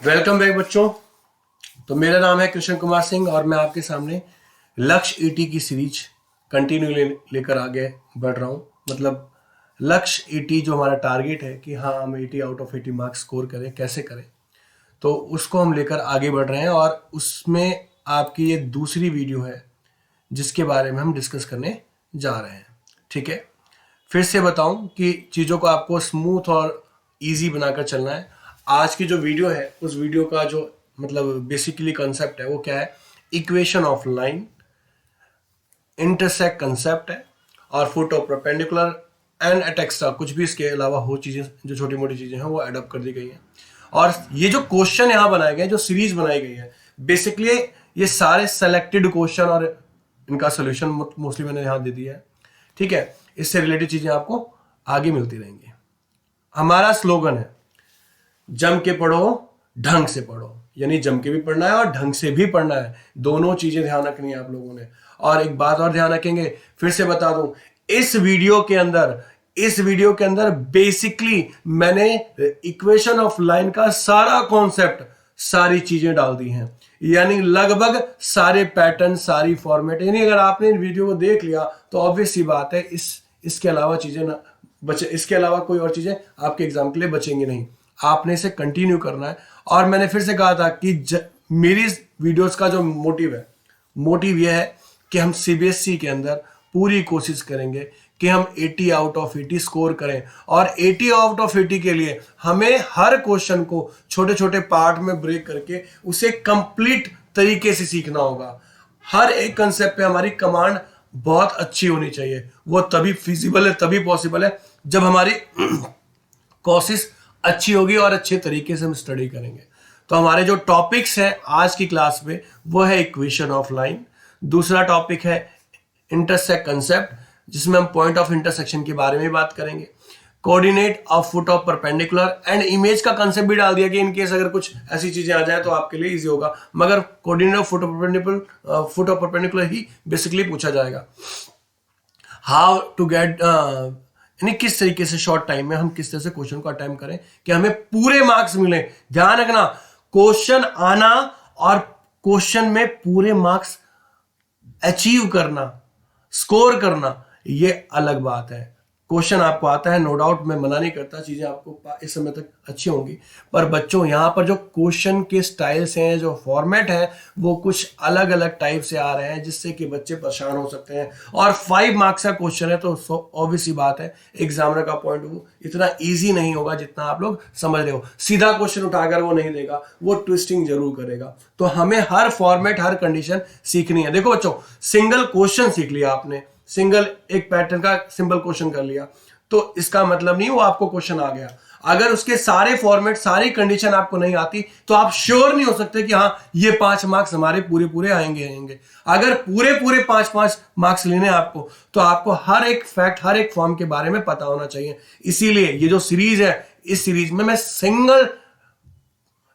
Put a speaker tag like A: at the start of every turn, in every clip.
A: Welcome back बच्चों। तो मेरा नाम है कृष्ण कुमार सिंह और मैं आपके सामने लक्ष्य ईटी की सीरीज कंटिन्यू लेकर आगे बढ़ रहा हूँ। मतलब लक्ष्य ईटी जो हमारा टारगेट है कि हाँ हम 80 आउट ऑफ 80 मार्क्स स्कोर करें, कैसे करें, तो उसको हम लेकर आगे बढ़ रहे हैं। और उसमें आपकी ये दूसरी वीडियो है जिसके बारे में हम डिस्कस करने जा रहे हैं। ठीक है, फिर से बताऊं कि चीज़ों को आपको स्मूथ और इजी बनाकर चलना है। आज की जो वीडियो है उस वीडियो का जो मतलब बेसिकली कंसेप्ट है वो क्या है, equation of line, intersect concept है और foot of perpendicular and etcetera कुछ भी इसके अलावा हो चीज़ें जो छोटी मोटी चीज़ें हैं वो एडअप कर दी गई हैं। और ये जो क्वेश्चन यहाँ बनाए गए, जो सीरीज बनाई गई है, बेसिकली ये सारे सेलेक्टेड क्वेश्चन और इनका सोल्यूशन मोस्टली मैंने यहाँ दे दिया है। ठीक है, इससे रिलेटेड चीजें आपको आगे मिलती रहेंगी। हमारा स्लोगन है जम के पढ़ो ढंग से पढ़ो, यानी जम के भी पढ़ना है और ढंग से भी पढ़ना है, दोनों चीजें ध्यान रखनी है आप लोगों ने। और एक बात और ध्यान रखेंगे, फिर से बता दूं, इस वीडियो के अंदर बेसिकली मैंने इक्वेशन ऑफ लाइन का सारा कॉन्सेप्ट, सारी चीजें डाल दी हैं, यानी लगभग सारे पैटर्न, सारी फॉर्मेट। यानी अगर आपने वीडियो को देख लिया तो ऑब्वियस सी बात है इसके अलावा चीजें ना बचे, इसके अलावा कोई और चीजें आपके एग्जाम के लिए बचेंगी नहीं। आपने इसे कंटिन्यू करना है। और मैंने फिर से कहा था कि मेरी वीडियोस का जो मोटिव यह है कि हम सीबीएसई के अंदर पूरी कोशिश करेंगे कि हम 80 आउट ऑफ 80 स्कोर करें। और 80 आउट ऑफ 80 के लिए हमें हर क्वेश्चन को छोटे छोटे पार्ट में ब्रेक करके उसे कंप्लीट तरीके से सीखना होगा। हर एक कंसेप्ट पे हमारी कमांड बहुत अच्छी होनी चाहिए। वो तभी फिजिबल है, तभी पॉसिबल है जब हमारी कोशिश अच्छी होगी और अच्छे तरीके से हम स्टडी करेंगे। तो हमारे जो टॉपिक्स हैं आज की क्लास में वो है इक्वेशन ऑफ लाइन, दूसरा टॉपिक है इंटरसेक्ट कंसेप्ट जिसमें हम पॉइंट ऑफ इंटरसेक्शन के बारे में बात करेंगे, coordinate of foot of perpendicular and image का कंसेप्ट भी डाल दिया कि इनकेस अगर कुछ ऐसी चीजें आ जाए तो आपके लिए इजी होगा, मगर coordinate of foot of perpendicular he basically पूछा जाएगा। हाउ टू गेट, यानी किस तरीके से शॉर्ट टाइम में हम किस तरह से क्वेश्चन को अटेम्प्ट करें कि हमें पूरे मार्क्स मिले। ध्यान रखना, क्वेश्चन आना और क्वेश्चन में पूरे मार्क्स अचीव करना, स्कोर करना, ये अलग बात है। क्वेश्चन आपको आता है, नो डाउट, मैं मना नहीं करता, चीजें आपको इस समय तक अच्छी होंगी, पर बच्चों यहां पर जो क्वेश्चन के स्टाइल्स हैं, जो फॉर्मेट है, वो कुछ अलग अलग टाइप से आ रहे हैं जिससे कि बच्चे परेशान हो सकते हैं। और 5 मार्क्स का क्वेश्चन है तो ऑब्वियस सी बात है एग्जामिनर का पॉइंट ऑफ व्यू इतना ईजी नहीं होगा जितना आप लोग समझ रहे हो। सीधा क्वेश्चन उठाकर वो नहीं देगा, वो ट्विस्टिंग जरूर करेगा। तो हमें हर फॉर्मेट, हर कंडीशन सीखनी है। देखो बच्चों, सिंगल क्वेश्चन सीख लिया आपने, सिंगल एक पैटर्न का सिंपल क्वेश्चन कर लिया, तो इसका मतलब नहीं वो आपको क्वेश्चन आ गया। अगर उसके सारे फॉर्मेट, सारी कंडीशन आपको नहीं आती तो आप श्योर नहीं हो सकते कि हाँ ये 5 मार्क्स हमारे पूरे आएंगे। अगर पूरे 5 मार्क्स लेने आपको, तो आपको हर एक फैक्ट, हर एक फॉर्म के बारे में पता होना चाहिए। इसीलिए ये जो सीरीज है, इस सीरीज में मैं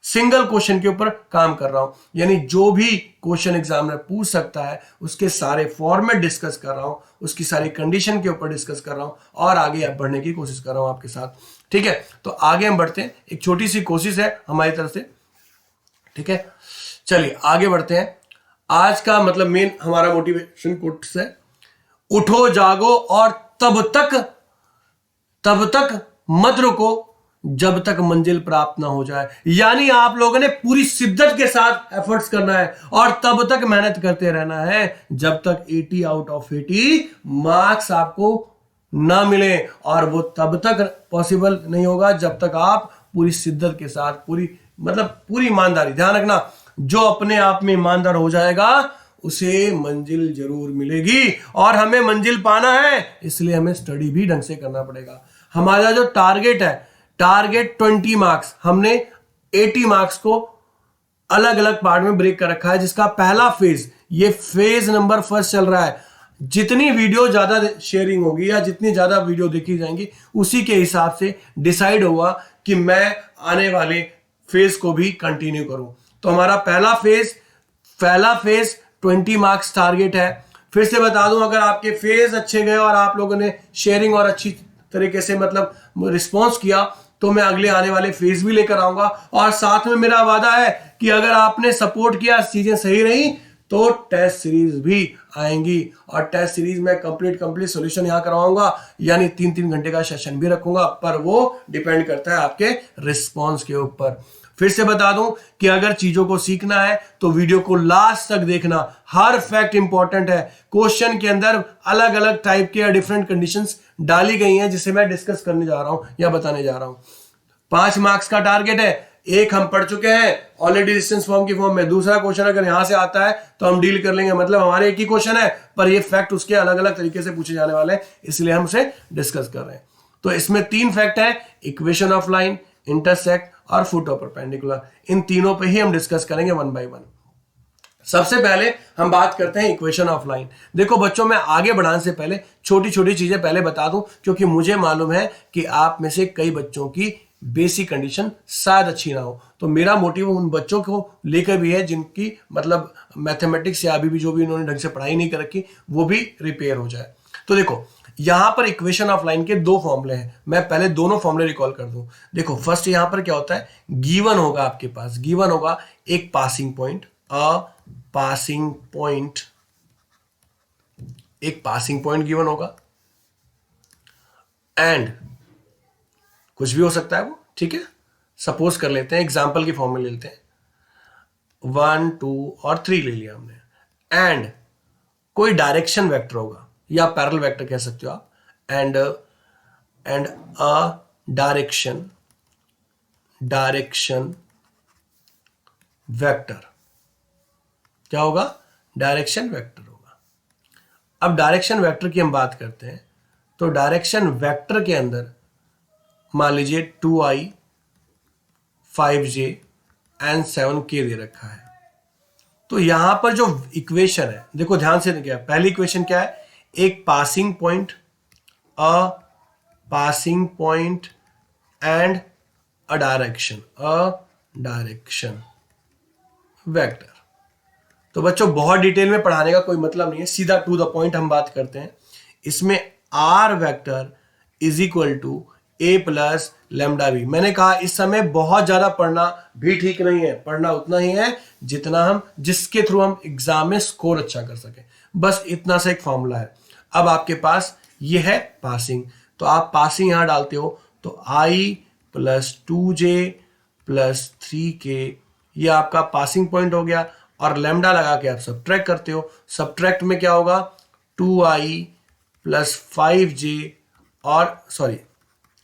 A: सिंगल क्वेश्चन के ऊपर काम कर रहा हूं, यानी जो भी क्वेश्चन एग्जामिनर पूछ सकता है उसके सारे फॉर्मेट डिस्कस कर रहा हूं, उसकी सारी कंडीशन के ऊपर डिस्कस कर रहा हूं और आगे बढ़ने की कोशिश कर रहा हूं आपके साथ। ठीक है, तो आगे हम बढ़ते हैं। एक छोटी सी कोशिश है हमारी तरफ से। ठीक है, चलिए आगे बढ़ते हैं। आज का मतलब मेन हमारा मोटिवेशन कोट्स है, उठो जागो और तब तक मत रुको जब तक मंजिल प्राप्त ना हो जाए। यानी आप लोगों ने पूरी शिद्दत के साथ एफर्ट्स करना है और तब तक मेहनत करते रहना है जब तक 80 आउट ऑफ 80 मार्क्स आपको ना मिले। और वो तब तक पॉसिबल नहीं होगा जब तक आप पूरी शिद्दत के साथ, पूरी ईमानदारी, ध्यान रखना, जो अपने आप में ईमानदार हो जाएगा उसे मंजिल जरूर मिलेगी। और हमें मंजिल पाना है, इसलिए हमें स्टडी भी ढंग से करना पड़ेगा। हमारा जो टारगेट है, टारगेट 20 मार्क्स, हमने 80 मार्क्स को अलग अलग पार्ट में ब्रेक कर रखा है, जिसका पहला फेज, ये फेज नंबर 1 चल रहा है। जितनी वीडियो ज्यादा शेयरिंग होगी या जितनी ज्यादा वीडियो देखी जाएंगी उसी के हिसाब से डिसाइड होगा कि मैं आने वाले फेज को भी कंटिन्यू करूं। तो हमारा पहला फेज 20 मार्क्स टारगेट है। फिर से बता दूं, अगर आपके फेज अच्छे गए और आप लोगों ने शेयरिंग और अच्छी तरीके से रिस्पॉन्स किया तो मैं अगले आने वाले फेज भी लेकर आऊंगा। और साथ में मेरा वादा है कि अगर आपने सपोर्ट किया, चीजें सही रही, तो टेस्ट सीरीज भी आएंगी। और टेस्ट सीरीज में कंप्लीट सॉल्यूशन यहां करवाऊंगा, यानी 3-3 घंटे का सेशन भी रखूंगा, पर वो डिपेंड करता है आपके रिस्पॉन्स के ऊपर। फिर से बता दूं कि अगर चीजों को सीखना है तो वीडियो को लास्ट तक देखना, हर फैक्ट इंपॉर्टेंट है। क्वेश्चन के अंदर अलग अलग टाइप के या डिफरेंट कंडीशंस डाली गई हैं, जिसे मैं डिस्कस करने जा रहा हूं या बताने जा रहा हूं। 5 मार्क्स का टारगेट है, एक हम पढ़ चुके हैं ऑलरेडी डिस्टेंस फॉर्म की फॉर्म में। दूसरा क्वेश्चन अगर यहां से आता है तो हम डील कर लेंगे, मतलब हमारे एक ही क्वेश्चन है पर ये फैक्ट उसके अलग अलग तरीके से पूछे जाने वाले हैं, इसलिए हम उसे डिस्कस कर रहे हैं। तो इसमें 3 फैक्ट है, इक्वेशन ऑफ लाइन, इंटरसेक्ट और फुट ऑफ परपेंडिकुलर। इन तीनों पे ही हम डिस्कस करेंगे 1 बाय 1। सबसे पहले हम बात करते हैं इक्वेशन ऑफ लाइन। देखो बच्चों, मैं आगे बढ़ाने से पहले छोटी छोटी चीजें पहले बता दूं, क्योंकि मुझे मालूम है कि आप में से कई बच्चों की बेसिक कंडीशन शायद अच्छी ना हो। तो मेरा मोटिव उन बच्चों को लेकर भी है जिनकी मतलब मैथमेटिक्स या अभी भी जो भी उन्होंने ढंग से पढ़ाई नहीं कर रखी, वो भी रिपेयर हो जाए। तो देखो, यहां पर इक्वेशन ऑफ लाइन के 2 फॉर्मूले हैं। मैं पहले दोनों फॉर्मूले रिकॉल कर दूं। देखो, फर्स्ट यहां पर क्या होता है, गिवन होगा आपके पास, गिवन होगा एक पासिंग पॉइंट, पासिंग पॉइंट, एक पासिंग पॉइंट गिवन होगा, एंड कुछ भी हो सकता है वो, ठीक है। सपोज कर लेते हैं, एग्जांपल की फॉर्म में ले लेते हैं, 1, 2 और 3 ले लिया हमने, एंड कोई डायरेक्शन वेक्टर होगा या पैरेलल वेक्टर कह सकते हो आप, एंड अ डायरेक्शन वेक्टर। क्या होगा? डायरेक्शन वेक्टर होगा। अब डायरेक्शन वेक्टर की हम बात करते हैं, तो डायरेक्शन वेक्टर के अंदर मान लीजिए 2i, 5j एंड 7k दे रखा है। तो यहां पर जो इक्वेशन है, देखो ध्यान से क्या है, पहली इक्वेशन क्या है, एक passing point, a passing point and a direction vector. तो बच्चों, बहुत डिटेल में पढ़ाने का कोई मतलब नहीं है, सीधा टू द पॉइंट हम बात करते हैं। इसमें r vector is equal to a plus lambda b. मैंने कहा इस समय बहुत ज्यादा पढ़ना भी ठीक नहीं है, पढ़ना उतना ही है जितना हम, जिसके थ्रू हम एग्जाम में स्कोर अच्छा कर सके, बस इतना सा एक फॉर्मूला है। अब आपके पास ये है पासिंग, तो आप पासिंग यहां डालते हो, तो आई प्लस 2j प्लस 3k, ये आपका पासिंग पॉइंट हो गया। और लैम्डा लगा के आप सब्ट्रैक्ट करते हो, सब्ट्रैक्ट में क्या होगा, 2i प्लस 5j, और सॉरी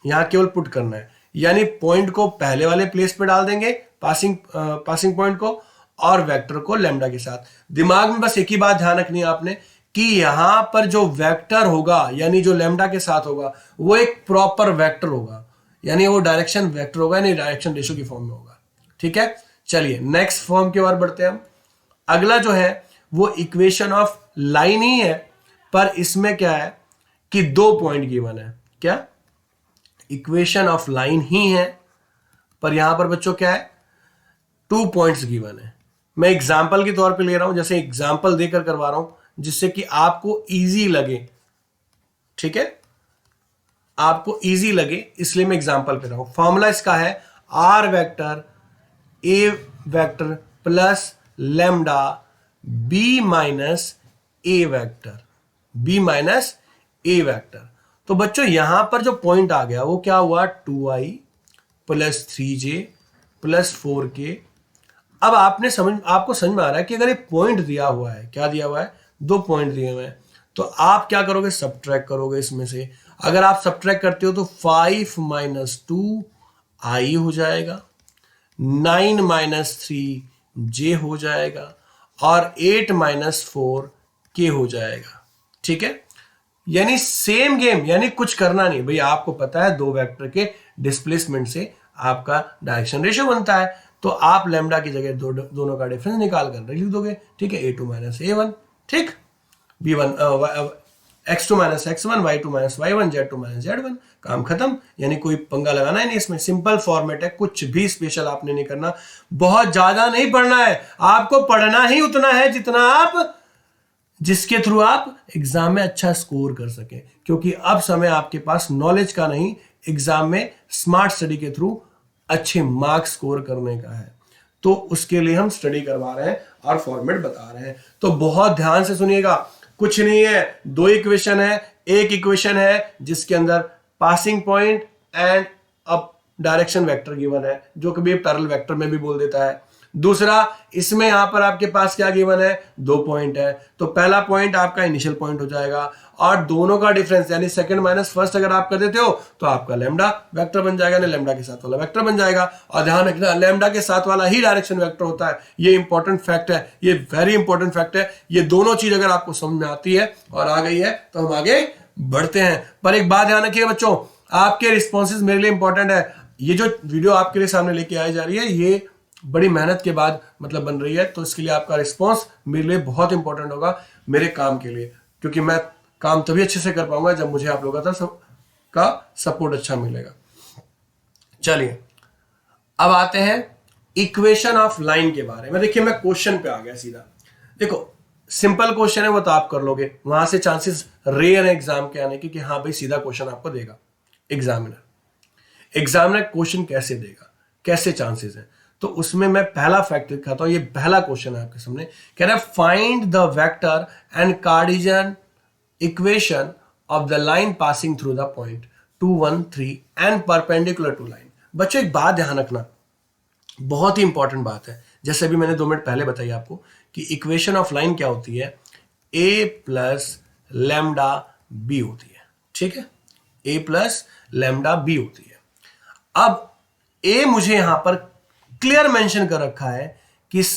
A: यहां केवल पुट करना है, यानी पॉइंट को पहले वाले प्लेस पे डाल देंगे, पासिंग पॉइंट को, और वेक्टर को लैम्डा के साथ। दिमाग में बस एक ही बात ध्यान रखनी है आपने, कि यहां पर जो वेक्टर होगा, यानी जो लैम्डा के साथ होगा, वो एक प्रॉपर वेक्टर होगा, यानी वो डायरेक्शन वेक्टर होगा, यानी डायरेक्शन रेशो की फॉर्म में होगा। ठीक है, चलिए नेक्स्ट फॉर्म की ओर बढ़ते हैं हम। अगला जो है वो इक्वेशन ऑफ लाइन ही है, पर इसमें क्या है कि 2 पॉइंट गिवन है। क्या? इक्वेशन ऑफ लाइन ही है, पर यहां पर बच्चों क्या है, 2 पॉइंट्स गिवन है। मैं एग्जाम्पल के तौर पे ले रहा हूं, जैसे एग्जाम्पल देकर करवा रहा हूं, जिससे कि आपको इजी लगे। ठीक है, आपको इजी लगे, इसलिए मैं एग्जाम्पल पे रहा हूं। फॉर्मूला इसका है r vector a vector plus lambda b minus a vector, b minus a vector. तो बच्चों यहां पर जो पॉइंट आ गया वो क्या हुआ, 2i plus 3j plus 4k। अब आपको समझ में आ रहा है कि अगर एक पॉइंट दिया हुआ है, क्या दिया हुआ है, 2 पॉइंट दिए हुए हैं, तो आप क्या करोगे, सब्ट्रैक्ट करोगे इसमें से। अगर आप सब्ट्रैक्ट करते हो तो 5 माइनस 2i हो जाएगा, 9 माइनस 3j हो जाएगा, और 8 माइनस 4k हो जाएगा। ठीक है, यानी सेम गेम, यानी कुछ करना नहीं भैया, आपको पता है 2 वेक्टर के डिस्प्लेसमेंट से आपका डायरेक्शन रेशियो बनता है, तो आप लैम्डा की जगह दोनों का डिफरेंस निकाल कर लिख दोगे। ठीक है, a2 माइनस a1, ठीक, b1 x2 minus x1, y2 minus y1, z2 minus z1, काम खत्म। यानी कोई पंगा लगाना है नहीं, इसमें सिंपल फॉर्मेट है, कुछ भी स्पेशल आपने नहीं करना, बहुत ज्यादा नहीं पढ़ना है, आपको पढ़ना ही उतना है जितना आप, जिसके थ्रू आप एग्जाम में अच्छा स्कोर कर सके। क्योंकि अब समय आपके पास नॉलेज का नहीं, एग्जाम में स्मार्ट स्टडी के थ्रू अच्छे मार्क्स स्कोर करने का है, तो उसके लिए हम स्टडी करवा रहे हैं और फॉर्मेट बता रहे हैं। तो बहुत ध्यान से सुनिएगा, कुछ नहीं है, दो इक्वेशन है, एक इक्वेशन है जिसके अंदर passing point and up direction vector given है, जो कभी पैरेलल वेक्टर में भी बोल देता है। दूसरा, इसमें यहां पर आपके पास क्या गिवन है, 2 पॉइंट है, तो पहला पॉइंट आपका इनिशियल पॉइंट हो जाएगा और दोनों का डिफरेंस यानी सेकंड माइनस फर्स्ट अगर आप कर देते हो तो आपका लैम्डा वेक्टर बन जाएगा, नहीं लैम्डा के साथ वाला वेक्टर बन जाएगा। और ध्यान रखना, लैम्डा के साथ वाला ही डायरेक्शन वेक्टर होता है, ये इंपॉर्टेंट फैक्ट है, ये वेरी इंपॉर्टेंट फैक्ट है। ये दोनों चीज अगर आपको समझ में आती है और आ गई है तो हम आगे बढ़ते हैं। पर एक बात ध्यान रखिएगा बच्चों, आपके रिस्पॉन्सेज मेरे लिए इंपॉर्टेंट है। ये जो वीडियो आपके लिए सामने लेके आई जा रही है, ये बड़ी मेहनत के बाद मतलब बन रही है, तो इसके लिए आपका रिस्पॉन्स मेरे लिए बहुत इंपॉर्टेंट होगा मेरे काम के लिए, क्योंकि मैं काम तभी अच्छे से कर पाऊंगा जब मुझे आप लोगों का सपोर्ट अच्छा मिलेगा। चलिए अब आते हैं इक्वेशन ऑफ लाइन के बारे में। देखिए मैं क्वेश्चन पे आ गया सीधा। देखो सिंपल क्वेश्चन है वो तो आप कर लोगे, वहां से चांसेस रेयर है एग्जाम के आने की कि हाँ भाई सीधा क्वेश्चन आपको देगा एग्जामिनर क्वेश्चन कैसे देगा, कैसे चांसेस है। तो उसमें मैं पहला फैक्ट दिखाता हूं, ये पहला क्वेश्चन है आपके सामने, कह रहा है find the vector and Cartesian equation of the line passing through the point 2 1 3 and perpendicular to line. बच्चों एक बात ध्यान रखना, बहुत ही इंपॉर्टेंट बात है, जैसे अभी मैंने 2 मिनट पहले बताई आपको कि इक्वेशन ऑफ लाइन क्या होती है, a प्लस लैम्डा बी होती है, ठीक है, a प्लस लैम्डा बी होती है। अब a मुझे यहां पर क्लियर मेंशन कर रखा है किस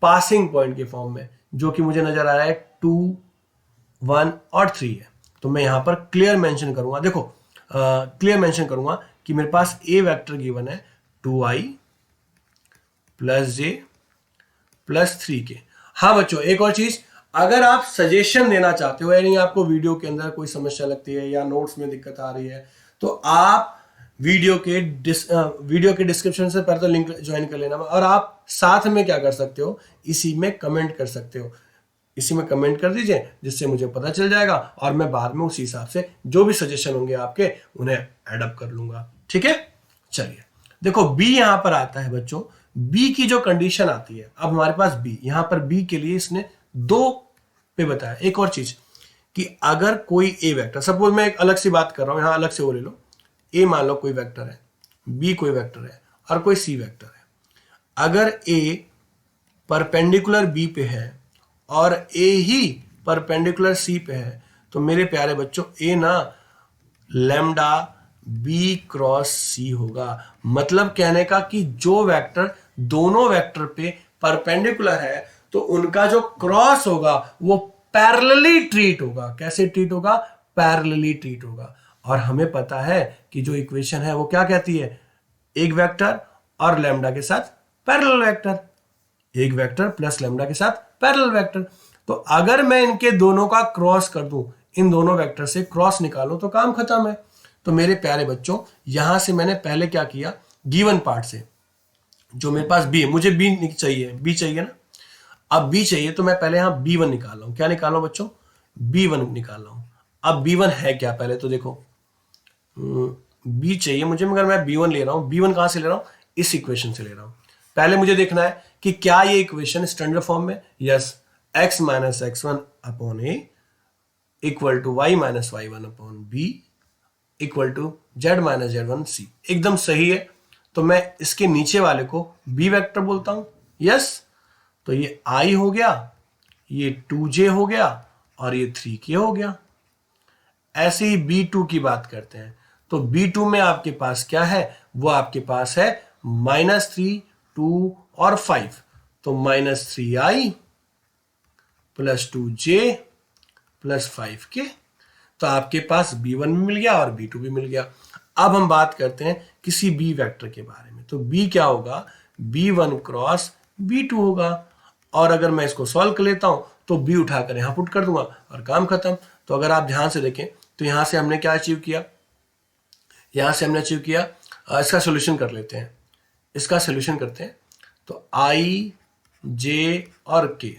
A: पासिंग पॉइंट के फॉर्म में, जो कि मुझे नजर आ रहा है 2 1 और 3 है। तो मैं यहां पर क्लियर मेंशन करूंगा, देखो क्लियर मेंशन करूंगा कि मेरे पास a वेक्टर गिवन है 2i plus j plus 3k। हाँ बच्चों एक और चीज, अगर आप सजेशन देना चाहते हो, यानी आपको वीडियो के अंदर कोई समस्या लगती है या नोट्स में दिक्कत आ रही है, तो आप वीडियो के डिस्क्रिप्शन से पहले तो लिंक ज्वाइन कर लेना, और आप साथ में क्या कर सकते हो, इसी में कमेंट कर सकते हो, इसी में कमेंट कर दीजिए जिससे मुझे पता चल जाएगा और मैं बाद में उसी हिसाब से जो भी सजेशन होंगे आपके उन्हें एडअप कर लूंगा, ठीक है। चलिए देखो बी यहां पर आता है बच्चों, बी की जो कंडीशन आती है, अब हमारे पास बी, यहां पर बी के लिए इसने 2 पे बताया। एक और चीज कि अगर कोई ए वेक्टर, सपोज मैं एक अलग सी बात कर रहा हूं, यहां अलग से वो ले लो, ए मान लो कोई वेक्टर है, बी कोई वेक्टर है और कोई सी वेक्टर है। अगर ए परपेंडिकुलर बी पे है और ए ही परपेंडिकुलर सी पे है, तो मेरे प्यारे बच्चों ए ना लैम्डा बी क्रॉस सी होगा। मतलब कहने का कि जो वेक्टर दोनों वेक्टर पे परपेंडिकुलर है तो उनका जो क्रॉस होगा वो पैरेलली ट्रीट होगा। कैसे ट्रीट होगा, पैरेलली ट्रीट होगा। और हमें पता है कि जो इक्वेशन है वो क्या कहती है, एक वेक्टर और लैम्डा के साथ पैरेलल वेक्टर, एक वेक्टर प्लस लैम्डा के साथ पैरेलल वेक्टर। तो अगर मैं इनके दोनों का क्रॉस कर दूं, इन दोनों वेक्टर से क्रॉस निकालूं तो काम खत्म है। तो मेरे प्यारे बच्चों यहां से मैंने पहले क्या किया, गिवन पार्ट से जो मेरे पास बी है, मुझे बी चाहिए ना, अब बी चाहिए तो मैं पहले यहां b1 निकाल रहा हूं। क्या निकाल रहा हूं बच्चों, b1 निकाल रहा हूं। अब b1 है क्या, पहले तो देखो b चाहिए मुझे, मगर मैं b1 ले रहा हूं। b1 कहां से ले रहा हूं, इस इक्वेशन से ले रहा हूं। पहले मुझे देखना है कि क्या ये इक्वेशन स्टैंडर्ड फॉर्म में, yes, x minus x1 upon a equal to y minus y1 upon b equal to z minus z1 c, एकदम सही है। तो मैं इसके नीचे वाले को b वेक्टर बोलता हूं, यस। तो ये i हो गया, ये 2j हो गया और ये 3k हो गया। ऐसे ही b2 की बात करते हैं, तो b2 में आपके पास क्या है, वो आपके पास है -3 2 और 5, तो -3i plus 2j plus 5k। तो आपके पास b1 भी मिल गया और b2 भी मिल गया। अब हम बात करते हैं किसी b वेक्टर के बारे में, तो b क्या होगा, b1 क्रॉस b2 होगा। और अगर मैं इसको सॉल्व कर लेता हूं तो b उठाकर यहां पुट कर दूंगा और काम खत्म। तो अगर आप ध्यान से देखें तो यहां से हमने क्या अचीव किया, इसका सोल्यूशन कर लेते हैं, इसका सोल्यूशन करते हैं। तो i j और k,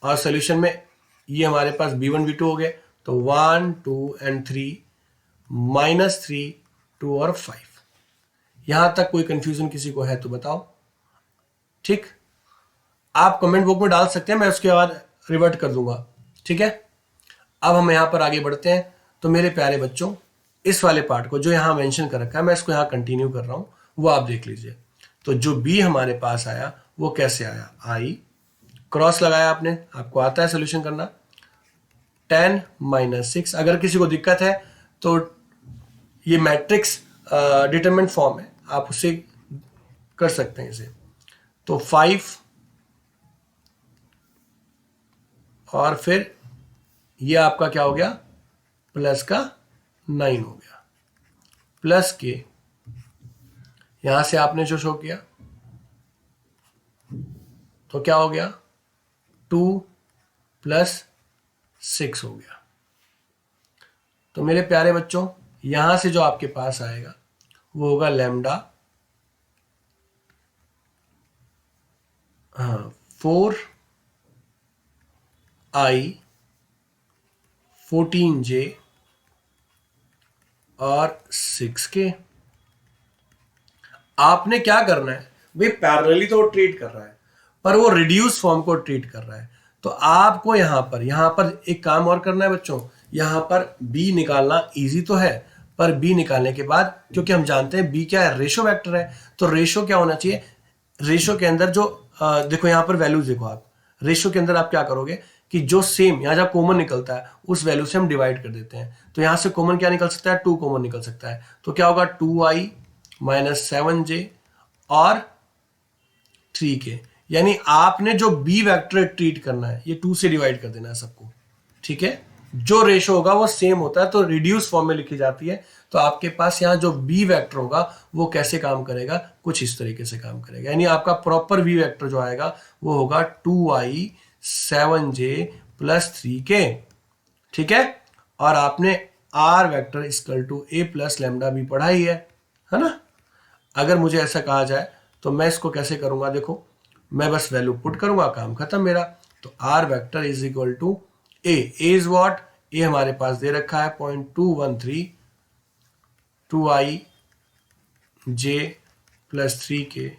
A: और सोल्यूशन में ये हमारे पास b1 b2 हो गए, तो 1 2 एंड 3 -3, 2 और 5। यहां तक कोई कंफ्यूजन किसी को है तो बताओ। ठीक, आप कमेंट बॉक्स में डाल सकते हैं, मैं उसके बाद रिवर्ट कर दूंगा। ठीक है, अब हम यहां पर आगे बढ़ते हैं। तो मेरे प्यारे बच्चों, इस वाले पार्ट को जो यहां मेंशन कर रखा है, मैं इसको यहां कंटिन्यू कर रहा हूं, वो आप देख लीजिए। तो जो बी हमारे पास आया वो कैसे आया, आई क्रॉस लगाया आपने, आपको आता है सोल्यूशन करना। 10 - 6, अगर किसी को दिक्कत है तो ये मैट्रिक्स डिटरमिनेंट फॉर्म है, आप उससे कर सकते हैं इसे। तो 5 और फिर ये आपका क्या हो गया, प्लस का 9 हो गया, प्लस के यहां से आपने जो शो किया तो क्या हो गया, 2 + 6 हो गया। तो मेरे प्यारे बच्चों, यहां से जो आपके पास आएगा वो होगा लैम्डा, हाँ 4i 14j और 6k। आपने क्या करना है भाई, पैरेलली तो वो ट्रीट कर रहा है पर वो रिड्यूस फॉर्म को ट्रीट कर रहा है। तो आपको यहां पर एक काम और करना है बच्चों। यहां पर b निकालना इजी तो है, पर b निकालने के बाद, क्योंकि हम जानते हैं b क्या है, रेशो वेक्टर है, तो रेशो क्या होना चाहिए, रेशो के अंदर जो देखो यहां पर वैल्यूज देखो आप, रेशो के अंदर आप क्या करोगे कि जो सेम यहां जब कॉमन निकलता है उस वैल्यू से हम डिवाइड कर देते हैं। तो यहां से कॉमन क्या निकल सकता है, 2 कॉमन निकल सकता है। तो क्या होगा, 2i - 7j और 3k। यानी आपने जो बी वेक्टर ट्रीट करना है, ये 2 से डिवाइड कर देना है सबको। ठीक है, जो रेशो होगा वो सेम होता है तो रिड्यूस फॉर्म में लिखी जाती है। तो आपके पास यहां जो बी वेक्टर होगा वो कैसे काम करेगा, कुछ इस तरीके से काम करेगा। यानी आपका प्रॉपर बी वेक्टर जो आएगा वो होगा 2i 7j + 3k। ठीक है, और आपने r vector equal to a + lambda भी पढ़ा ही है ना। अगर मुझे ऐसा कहा जाए तो मैं इसको कैसे करूंगा, देखो मैं बस वैल्यू पुट करूंगा, काम खत्म मेरा। तो R vector is equal to A is what, A हमारे पास दे रखा है 0.213, 2i j + 3k।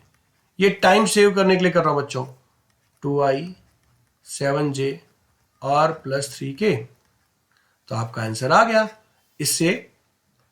A: ये टाइम सेव करने के लिए कर रहा हूं बच्चों, 2i 7j और +3k। तो आपका आंसर आ गया। इससे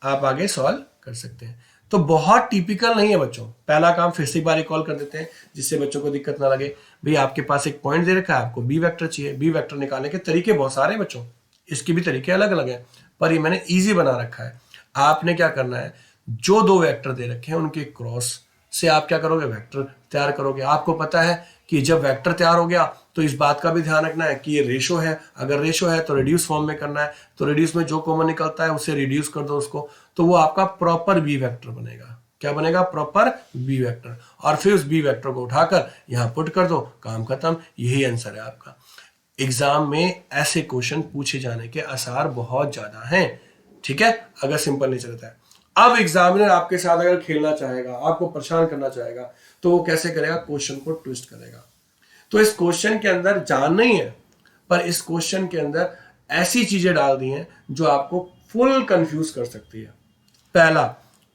A: आप आगे सॉल्व कर सकते हैं। तो बहुत टिपिकल नहीं है बच्चों। पहला काम फिर से एक बार रिकॉल कर देते हैं जिससे बच्चों को दिक्कत ना लगे। भाई आपके पास एक पॉइंट दे रखा है, आपको बी वेक्टर चाहिए। बी वेक्टर निकालने के तरीके बहुत सारे हैं बच्चों, इसके भी तरीके अलग अलग हैं, पर ये मैंने इजी बना रखा है। आपने क्या करना है, जो 2 वेक्टर दे रखे हैं उनके क्रॉस से आप क्या करोगे, वेक्टर तैयार करोगे। आपको पता है कि जब वेक्टर तैयार हो गया तो इस बात का भी ध्यान रखना है कि ये रेशो है। अगर रेशो है तो रिड्यूस फॉर्म में करना है। तो रिड्यूस में जो कॉमन निकलता है उसे रिड्यूस कर दो उसको, तो वो आपका प्रॉपर बी वेक्टर बनेगा। क्या बनेगा, प्रॉपर बी वेक्टर। और फिर उस बी वेक्टर को उठाकर यहां पुट कर दो, काम खत्म। यही आंसर है आपका। एग्जाम में ऐसे क्वेश्चन पूछे जाने के आसार बहुत ज्यादा हैं। ठीक है, अगर सिंपल नहीं चलता है। अब एग्जामिनर आपके साथ अगर खेलना चाहेगा, आपको परेशान करना चाहेगा, तो वो कैसे करेगा, क्वेश्चन को ट्विस्ट करेगा। तो इस क्वेश्चन के अंदर जान नहीं है, पर इस क्वेश्चन के अंदर ऐसी चीजें डाल दी हैं जो आपको फुल कंफ्यूज कर सकती है। पहला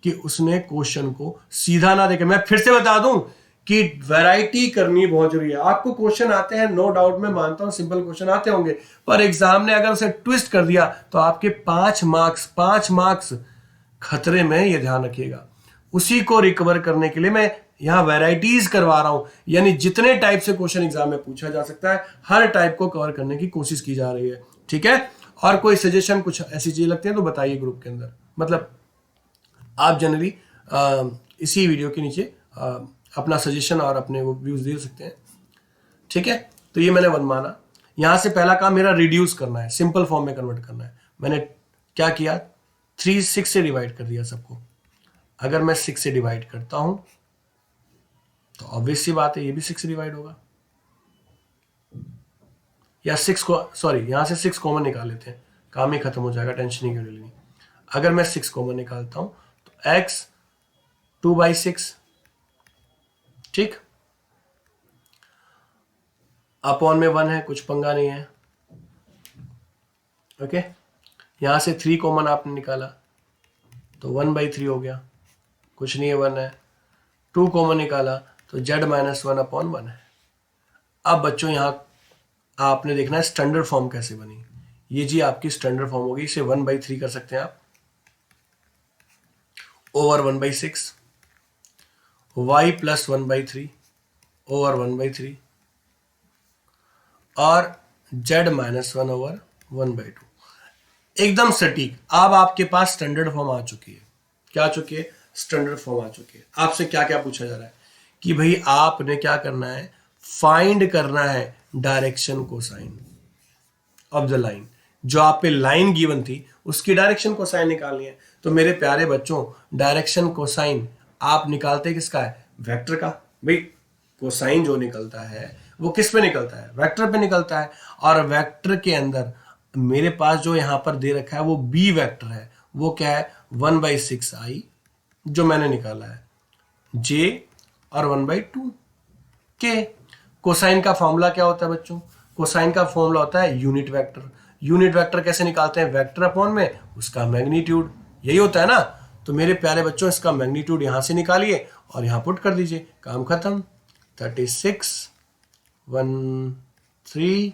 A: कि उसने क्वेश्चन को सीधा ना देखे। मैं फिर से बता दूं कि वैरायटी करनी बहुत जरूरी है। आपको क्वेश्चन आते हैं, नो डाउट, मैं मानता हूं सिंपल क्वेश्चन आते होंगे, पर एग्जाम ने अगर उसे ट्विस्ट कर दिया तो आपके 5 मार्क्स खतरे में, ये ध्यान रखिएगा। उसी को रिकवर करने के लिए मैं यहां वैरायटीज करवा रहा हूं। यानी जितने टाइप से क्वेश्चन एग्जाम में पूछा जा सकता है, हर टाइप को कवर करने की कोशिश की जा रही है। ठीक है, और कोई सजेशन, कुछ ऐसी चीज लगती है तो बताइए ग्रुप के अंदर। मतलब आप जनरली इसी वीडियो के नीचे अपना सजेशन और अपने वो व्यूज दे सकते हैं। ठीक है, तो ये मैंने 1 माना। यहां से पहला काम मेरा रिड्यूस करना है, सिंपल फॉर्म में कन्वर्ट करना है। मैंने क्या किया, 3 6 से डिवाइड कर दिया सबको। अगर मैं 6 से डिवाइड करता हूं तो ऑब्वियस सी बात है ये भी 6 से डिवाइड होगा। या 6 को, सॉरी, यहां से 6 कॉमन निकाल लेते हैं, काम ही खत्म हो जाएगा, टेंशन नहीं क्यों लेनी। अगर मैं 6 कॉमन निकालता हूं तो x 2/6, ठीक, अपॉन में 1 है, कुछ पंगा नहीं है। ओके, यहां से 3 कॉमन आपने निकाला तो 1/3 हो गया, कुछ नहीं है 1 है। 2 कॉमन निकाला तो z माइनस 1/1 है। अब बच्चों यहाँ आपने देखना है स्टैंडर्ड फॉर्म कैसे बनी। ये जी आपकी स्टैंडर्ड फॉर्म होगी, इसे 1/3 कर सकते हैं आप, ओवर 1/6, y प्लस 1/3 ओवर 1/3 और z माइनस 1 ओवर 1/2। एकदम सटीक। अब आपके पास स्टैंडर्ड फॉर्म आ चुकी है। क्या आ चुकी है? स्टैंडर्ड फॉर्म आ चुकी है। आपसे क्या क्या पूछा जा रहा है कि भाई आपने क्या करना है, फाइंड करना है direction cosine of the line. जो आप पे लाइन गिवन थी उसकी डायरेक्शन कोसाइन निकालनी है। तो मेरे प्यारे बच्चों, डायरेक्शन कोसाइन आप निकालते किसका है? वेक्टर का। भाई कोसाइन जो निकलता है वो किस पे निकलता है? वेक्टर पे निकलता है। और वेक्टर के अंदर मेरे पास जो यहां पर दे रखा है वो बी वेक्टर है। वो क्या है? 1/6i जो मैंने निकाला है, j और 1/2 के। कोसाइन का फॉर्मूला क्या होता है बच्चों? कोसाइन का फॉर्मूला होता है यूनिट वेक्टर। यूनिट वेक्टर कैसे निकालते हैं? वेक्टर अपॉन में उसका मैग्नीट्यूड, यही होता है ना। तो मेरे प्यारे बच्चों, इसका मैग्नीट्यूड यहां से निकालिए और यहां पुट कर दीजिए, काम खत्म। 36 1 3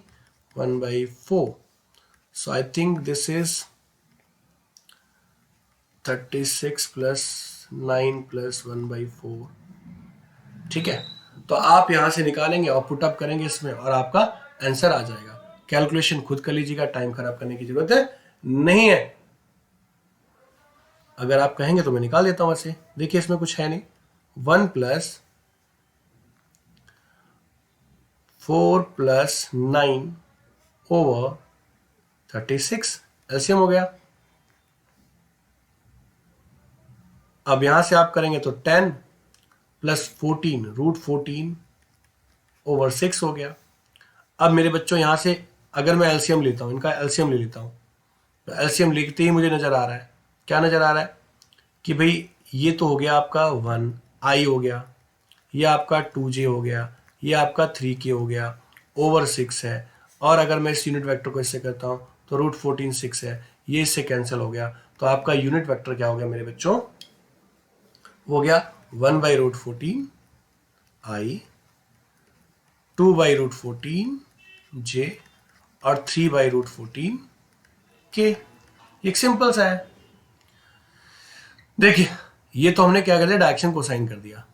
A: 1/4। So I think this is 36 plus 9 plus 1/4। ठीक है, तो आप यहां से निकालेंगे और पुट अप करेंगे इसमें और आपका आंसर आ जाएगा। कैलकुलेशन खुद कर लीजिएगा, टाइम खराब करने की जरूरत है नहीं है। अगर आप कहेंगे तो मैं निकाल देता हूं वैसे। देखिए इसमें कुछ है नहीं। 1 + 4 + 9 ओवर 36 एलसीएम हो गया। अब यहां से आप करेंगे तो 10 + 14 √14 ओवर 6 हो गया। अब मेरे बच्चों यहां से अगर मैं एलसीएम लेता हूं, इनका एलसीएम ले लेता हूं, तो एलसीएम लिखते ही मुझे नजर आ रहा है, क्या नजर आ रहा है कि भाई ये तो हो गया आपका 1i हो गया, ये आपका 2j हो गया, ये आपका 3k हो गया, ओवर 6 है। और अगर मैं इस यूनिट वेक्टर को इससे करता हूं तो √14 6 है, ये इससे कैंसिल हो गया। तो आपका यूनिट वेक्टर क्या हो गया मेरे बच्चों? हो गया 1/√14 i, 2/√14 j और 3/√14 k। एक सिंपल सा है। देखिए ये तो हमने क्या कर दिया, डायरेक्शन कोसाइन कर दिया।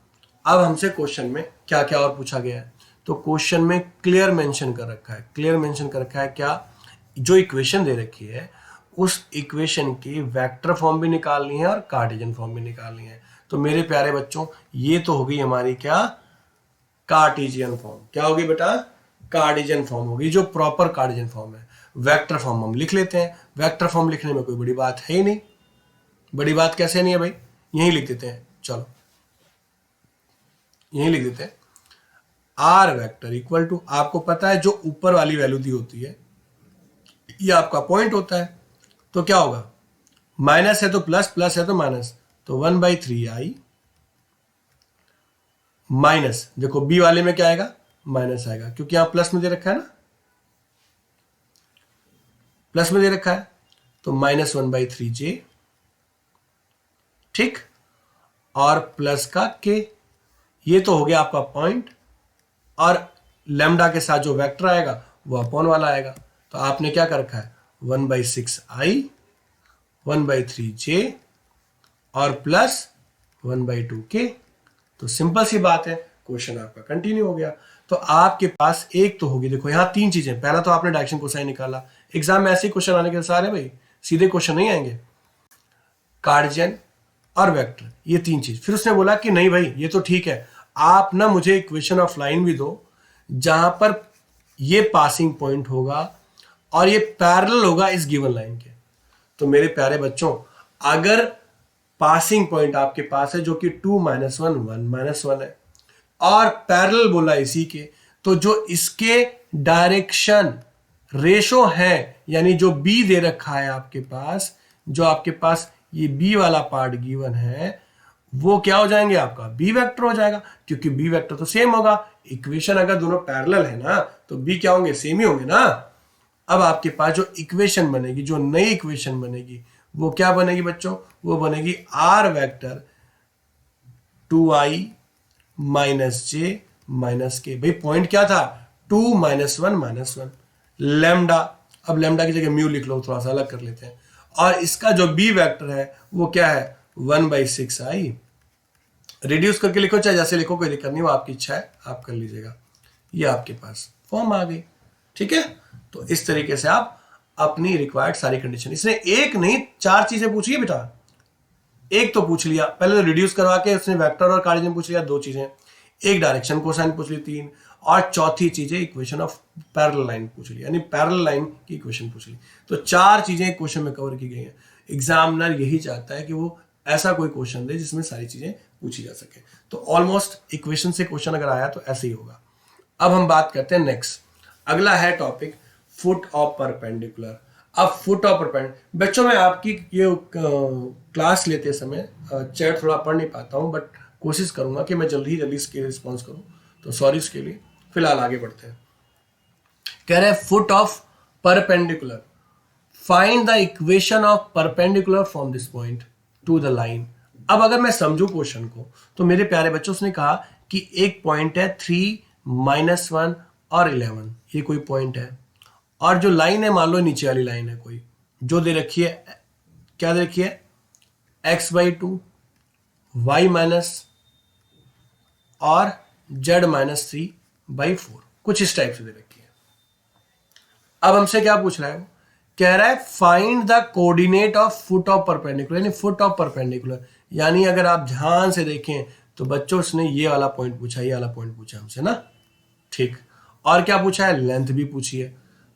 A: अब हमसे क्वेश्चन में क्या क्या और पूछा गया है, तो क्वेश्चन में क्लियर मेंशन कर रखा है। क्लियर मेंशन कर रखा है क्या? जो इक्वेशन दे रखी है उस इक्वेशन की वेक्टर फॉर्म भी निकालनी है और कार्टेशियन फॉर्म भी निकालनी है। तो मेरे प्यारे बच्चों, ये तो होगी हमारी क्या? Cartesian form. क्या होगी बेटा? कार्टेशियन फॉर्म होगी, जो प्रॉपर कार्टेशियन फॉर्म है। वेक्टर फॉर्म हम लिख लेते हैं। वेक्टर फॉर्म लिखने में कोई बड़ी बात है ही नहीं। बड़ी बात कैसे नहीं है भाई? यही लिख देते हैं, चलो यही लिख देते हैं। आर वेक्टर इक्वल टू, आपको पता है जो ऊपर वाली वैल्यू दी होती है ये आपका पॉइंट होता है। तो क्या होगा? माइनस है तो प्लस, प्लस है तो माइनस, तो 1/3i माइनस, देखो बी वाले में क्या आएगा? माइनस आएगा, क्योंकि यहां प्लस में दे रखा है ना, प्लस में दे रखा है, तो -1/3j, ठीक, और प्लस का k। ये तो हो गया आपका पॉइंट, और लैम्डा के साथ जो वेक्टर आएगा वो अपॉन वाला आएगा। तो आपने क्या कर रखा है? 1/6i 1/3j और प्लस 1/2k। तो सिंपल सी बात है, क्वेश्चन आपका कंटिन्यू हो गया। तो आपके पास एक तो होगी, देखो यहां तीन चीजें। पहला तो आपने डायरेक्शन कोसाइन निकाला। एग्जाम में ऐसे क्वेश्चन आने के सारे भाई सीधे क्वेश्चन नहीं आएंगे। कार्टेशियन और वेक्टर, ये तीन चीज। फिर उसने बोला कि नहीं भाई ये तो ठीक है, आप ना मुझे इक्वेशन ऑफ लाइन भी दो जहां पर ये पासिंग पॉइंट होगा और ये पैरेलल होगा इस गिवन लाइन के। तो मेरे प्यारे बच्चों, अगर पासिंग पॉइंट आपके पास है जो कि 2 - 1 1 - 1 है और पैरेलल बोला इसी के, तो जो इसके डायरेक्शन रेशो है, यानी जो बी दे रखा है आपके पास, जो आपके पास ये बी वाला पार्ट गिवन है, वो क्या हो जाएंगे? आपका बी वेक्टर हो जाएगा, क्योंकि बी वेक्टर तो सेम होगा। इक्वेशन अगर दोनों पैरेलल है ना, तो बी क्या होंगे? सेम ही होंगे ना। अब आपके पास जो इक्वेशन बनेगी, जो नई इक्वेशन बनेगी, वो क्या बनेगी बच्चों, वो बनेगी r vector 2i minus j minus k. भाई पॉइंट क्या था, 2 -1 -1 लैम्डा। अब लैम्डा की जगह म्यू लिख लो, थोड़ा सा अलग कर लेते हैं। और इसका जो बी वेक्टर है वो क्या है, 1/6i। रिड्यूस करके लिखो चाहे जैसे लिखो, कोई दिक्कत नहीं, वो आपकी इच्छा है, आप कर लीजिएगा। ये आपके पास फॉर्म आ गई, ठीक है। तो इस तरीके से आप अपनी रिक्वायर्ड सारी कंडीशन, इसने एक नहीं 4 चीजें पूछी है बेटा। एक तो पूछ लिया पहले, तो रिड्यूस करवा के उसने वेक्टर और कार्डिनल पूछ लिया 2 चीजें, एक डायरेक्शन कोसाइन पूछ ली 3, और चौथी चीजें इक्वेशन ऑफ पैरेलल लाइन पूछ ली, यानी पैरेलल लाइन की इक्वेशन पूछ ली। तो 4 चीजें एक क्वेश्चन में कवर की गई हैं। एग्जामिनर यही चाहता है कि वो ऐसा कोई क्वेश्चन दे जिसमें सारी चीजें पूछी जा सके। तो ऑलमोस्ट इक्वेशन से क्वेश्चन अगर आया तो ऐसे ही होगा। अब हम बात करते हैं नेक्स्ट, अगला है टॉपिक फुट ऑफ परपेंडिकुलर। अब फुट ऑफ परपेंडिकुलर बच्चों, मैं आपकी ये क्लास लेते समय चैट थोड़ा पढ़ नहीं पाता हूँ, बट कोशिश करूंगा कि मैं जल्दी जल्दी इसके रिस्पॉन्स करूं, तो सॉरी इसके लिए। फिलहाल आगे बढ़ते हैं। कह रहे हैं foot of perpendicular, find the equation of perpendicular from this point two the line. अब अगर मैं समझू क्वेश्चन को, तो मेरे प्यारे बच्चों उसने कहा कि एक पॉइंट है 3 -1 और 11, ये कोई पॉइंट है, और जो लाइन है मान लो नीचे वाली लाइन है कोई, जो दे रखी है, क्या दे रखी है, x/2 y माइनस और z-3/4, कुछ इस टाइप से दे रखी है। अब हमसे क्या पूछ रहा है वो, कह रहा है find the coordinate of foot of perpendicular, यानी फुट ऑफ परपेंडिकुलर, यानी अगर आप ध्यान से देखें तो बच्चों उसने ये वाला पॉइंट पूछा, ये वाला पॉइंट पूछा हमसे ना, ठीक। और क्या पूछा है, लेंथ भी पूछी है।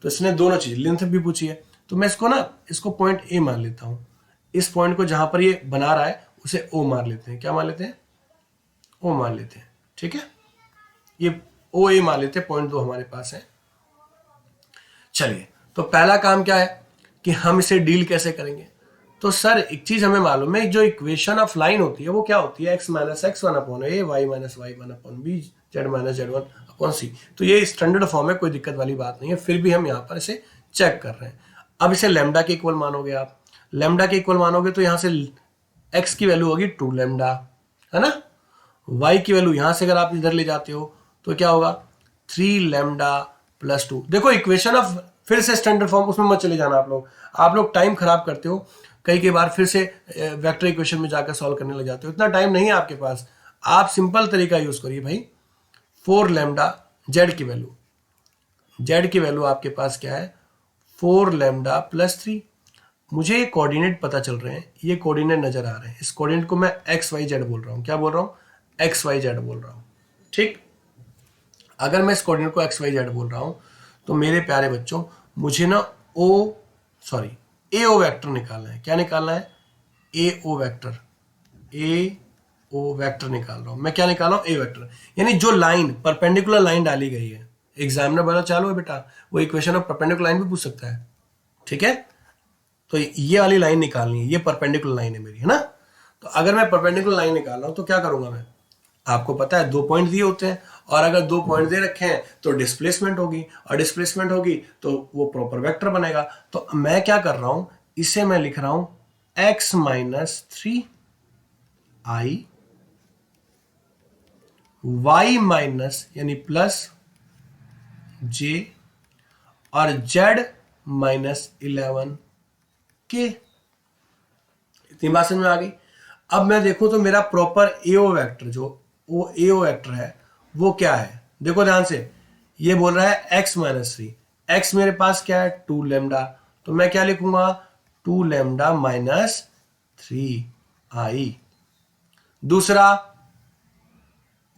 A: तो इसने दोनों चीज, लेंथ भी पूछी है, तो मैं इसको पॉइंट ए मान लेता हूं। इस पॉइंट को जहां पर ये बना रहा है उसे ओ मान लेते हैं। क्या मान लेते हैं, ओ मान लेते हैं, ठीक है। ये ओ ए मान लेते हैं, पॉइंट 2 हमारे पास है। चलिए, तो पहला काम क्या है कि हम इसे डील कैसे करेंगे। तो सर एक चीज हमें मालूम है, जो इक्वेशन ऑफ लाइन होती है वो क्या होती है, x - x1/a, y - y1/b, z - z1/c। तो ये स्टैंडर्ड फॉर्म है, कोई दिक्कत वाली बात नहीं है, फिर भी हम यहाँ पर इसे चेक कर रहे हैं। अब इसे लैम्डा के इक्वल मानोगे आप, लैम्डा के इक्वल मानोगे तो यहाँ से x की वैल्यू होगी 2 लैम्डा, है ना। y की वैल्यू यहां से अगर आप इधर ले जाते हो तो क्या होगा, 3 लैम्डा + 2। देखो इक्वेशन ऑफ, फिर से स्टैंडर्ड फॉर्म, उसमें मत चले जाना आप लोग टाइम खराब करते हो कई बार, फिर से वेक्टर इक्वेशन में जाकर सॉल्व करने लग जाते हो। इतना टाइम नहीं है आपके पास, आप सिंपल तरीका यूज करिए भाई। 4 लैम्डा, जेड की वैल्यू आपके पास क्या है, 4 लैम्डा + 3। मुझे ये कोऑर्डिनेट पता चल रहे हैं, ये कोऑर्डिनेट नजर आ रहे हैं। इस कोऑर्डिनेट को मैं XYZ बोल रहा हूं। क्या बोल रहा हूं, XYZ बोल रहा हूं, ठीक। अगर मैं इस कोऑर्डिनेट को XYZ बोल रहा हूं तो मेरे प्यारे बच्चों मुझे ना AO वेक्टर निकालना है। क्या निकालना है, AO वेक्टर निकाल रहा हूं मैं। क्या निकाल रहा हूं, A वेक्टर, यानी जो लाइन परपेंडिकुलर लाइन डाली गई है। एग्जामिनर बड़ा चालू है बेटा, वो इक्वेशन ऑफ परपेंडिकुलर लाइन भी पूछ सकता है, ठीक है। तो ये वाली लाइन निकालनी है, ये परपेंडिकुलर लाइन है मेरी, है ना। तो अगर मैं परपेंडिकुलर लाइन निकाल रहा हूं तो क्या करूंगा मैं, आपको पता है 2 पॉइंट दिए होते हैं, और अगर 2 पॉइंट दे रखे हैं तो डिस्प्लेसमेंट होगी, और डिस्प्लेसमेंट होगी तो वो प्रॉपर वेक्टर बनेगा। तो मैं क्या कर रहा हूं, इसे मैं लिख रहा हूं x - 3i y माइनस यानी प्लस j और z - 11 के। इतनी बात समझ में आ गई। अब मैं देखूं तो मेरा प्रॉपर एओ वेक्टर, जो वो एओ वेक्टर है वो क्या है, देखो ध्यान से। ये बोल रहा है x - 3, x मेरे पास क्या है, 2 लैम्डा, तो मैं क्या लिखूंगा, 2 लैम्डा - 3i। दूसरा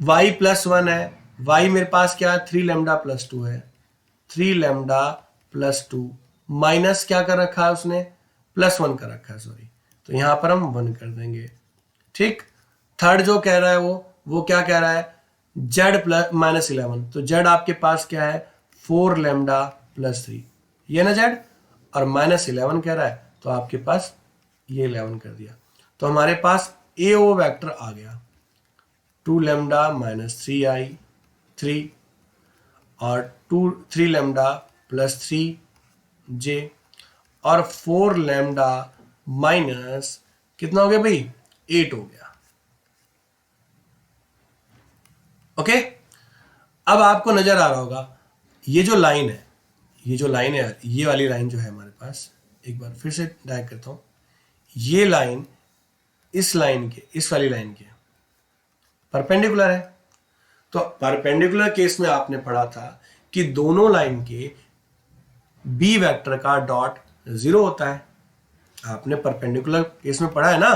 A: y + 1 है, y मेरे पास क्या है, 3 लैम्डा + 2 है, 3 लैम्डा + 2 माइनस क्या कर रखा है उसने, +1 कर रखा है, सॉरी। तो यहां पर हम 1 कर देंगे, ठीक। थर्ड जो कह रहा है वो क्या कह रहा है, z - 11, तो z आपके पास क्या है, 4 लैम्डा + 3, ये ना z, और -11 कह रहा है, तो आपके पास ये 11 कर दिया। तो हमारे पास AO वेक्टर आ गया, 2 लैम्डा - 3i 3 और 3 लैम्डा + 3j और 4 लैम्डा माइनस कितना हो गया भाई 8 हो गया। ओके, अब आपको नजर आ रहा होगा ये जो लाइन है, ये जो लाइन है, ये वाली लाइन जो है हमारे पास, एक बार फिर से ड्रैग करता हूं, ये लाइन इस लाइन के, इस वाली लाइन के परपेंडिकुलर है। तो परपेंडिकुलर केस में आपने पढ़ा था कि दोनों लाइन के बी वेक्टर का डॉट 0 होता है। आपने परपेंडिकुलर केस में पढ़ा है ना,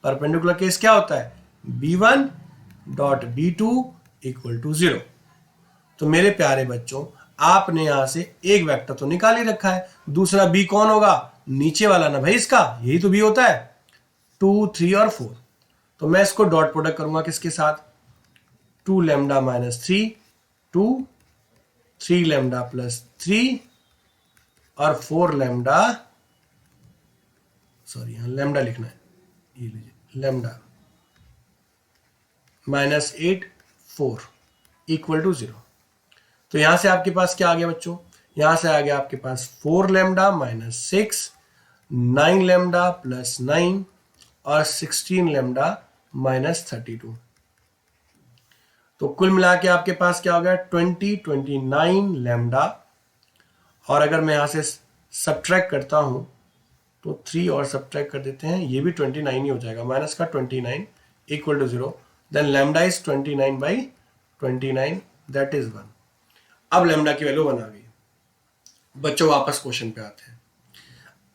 A: परपेंडिकुलर केस क्या होता है, b1 dot b2 equal to 0। तो मेरे प्यारे बच्चों, आपने यहां से एक वेक्टर तो निकाल ही रखा है, दूसरा b कौन होगा, नीचे वाला ना भाई इसका, यही तो b होता है, 2, 3 और 4। तो मैं इसको डॉट प्रोडक्ट करूंगा किसके साथ, 2 लैम्डा माइनस 3, 2, 3 लैम्डा प्लस 3 और 4 लैम्डा, सॉरी यहां लैम्डा लिखना है, ये लीजिए लैम्डा माइनस 8, 4 इक्वल टू 0। तो यहां से आपके पास क्या आ गया बच्चों, यहां से आ गया आपके पास 4 लैम्डा माइनस 6, 9 लैम्डा प्लस 9 और 16 लैम्डा माइनस 32। तो कुल मिला के आपके पास क्या हो गया 29 लैम्डा। और अगर मैं यहां से सब्ट्रैक्ट करता हूं तो 3 और सब्ट्रैक्ट कर देते हैं, ये भी 29 ही हो जाएगा, माइनस का 29 equal to 0। Then lambda is 29 by 29, that is 1। अब लैम्डा की वैल्यू 1 आ गई। बच्चों वापस क्वेश्चन पे आते हैं।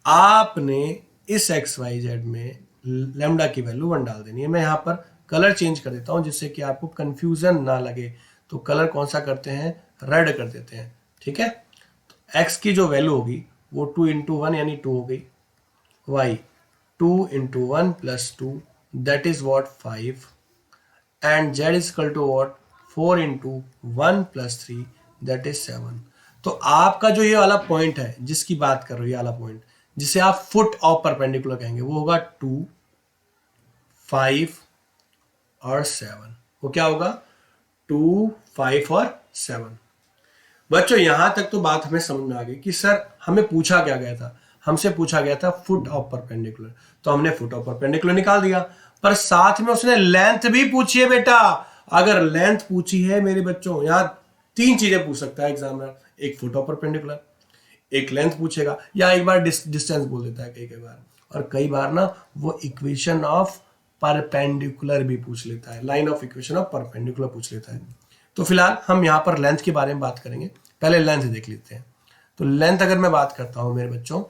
A: आपने इस एक्स वाई जेड में लैम्डा की वैल्यू 1 डाल देनी है। मैं यहां पर कलर चेंज कर देता हूं जिससे कि आपको कंफ्यूजन ना लगे। तो कलर कौन सा करते हैं, रेड कर देते हैं, ठीक है। तो एक्स की जो वैल्यू होगी वो 2 इंटू 1 यानी 2 हो गई, y 2 into 1 plus 2 that is what 5 and z is equal to what 4 into 1 plus 3 that is 7। तो आपका जो ये वाला पॉइंट है जिसकी बात कर रहे हो, ये वाला पॉइंट जिसे आप फुट ऑफ परपेंडिकुलर कहेंगे, वो होगा 2, 5 और 7। वो क्या होगा 2, 5 और 7। बच्चों यहां तक तो बात हमें समझ में आ गई कि सर हमें पूछा क्या गया था, हमसे पूछा गया था फुट ऑफ परपेंडिकुलर। तो हमने फुट ऑफ परपेंडिकुलर निकाल दिया, पर साथ में उसने लेंथ भी पूछी है बेटा। अगर लेंथ पूछी है मेरे बच्चों, यहां 3 चीजें पूछ सकता है एग्जामिनर, एक फुट ऑफ परपेंडिकुलर, एक लेंथ पूछेगा, या एक बार डिस्टेंस बोल देता है कई बार, और कई बार ना वो इक्वेशन ऑफ परपेंडिकुलर भी पूछ लेता है, line of equation of perpendicular पूछ लेता है। तो फिलहाल हम यहां पर लेंथ के बारे में बात करेंगे, पहले लेंथ देख लेते हैं। तो लेंथ अगर मैं बात करता हूं मेरे बच्चों,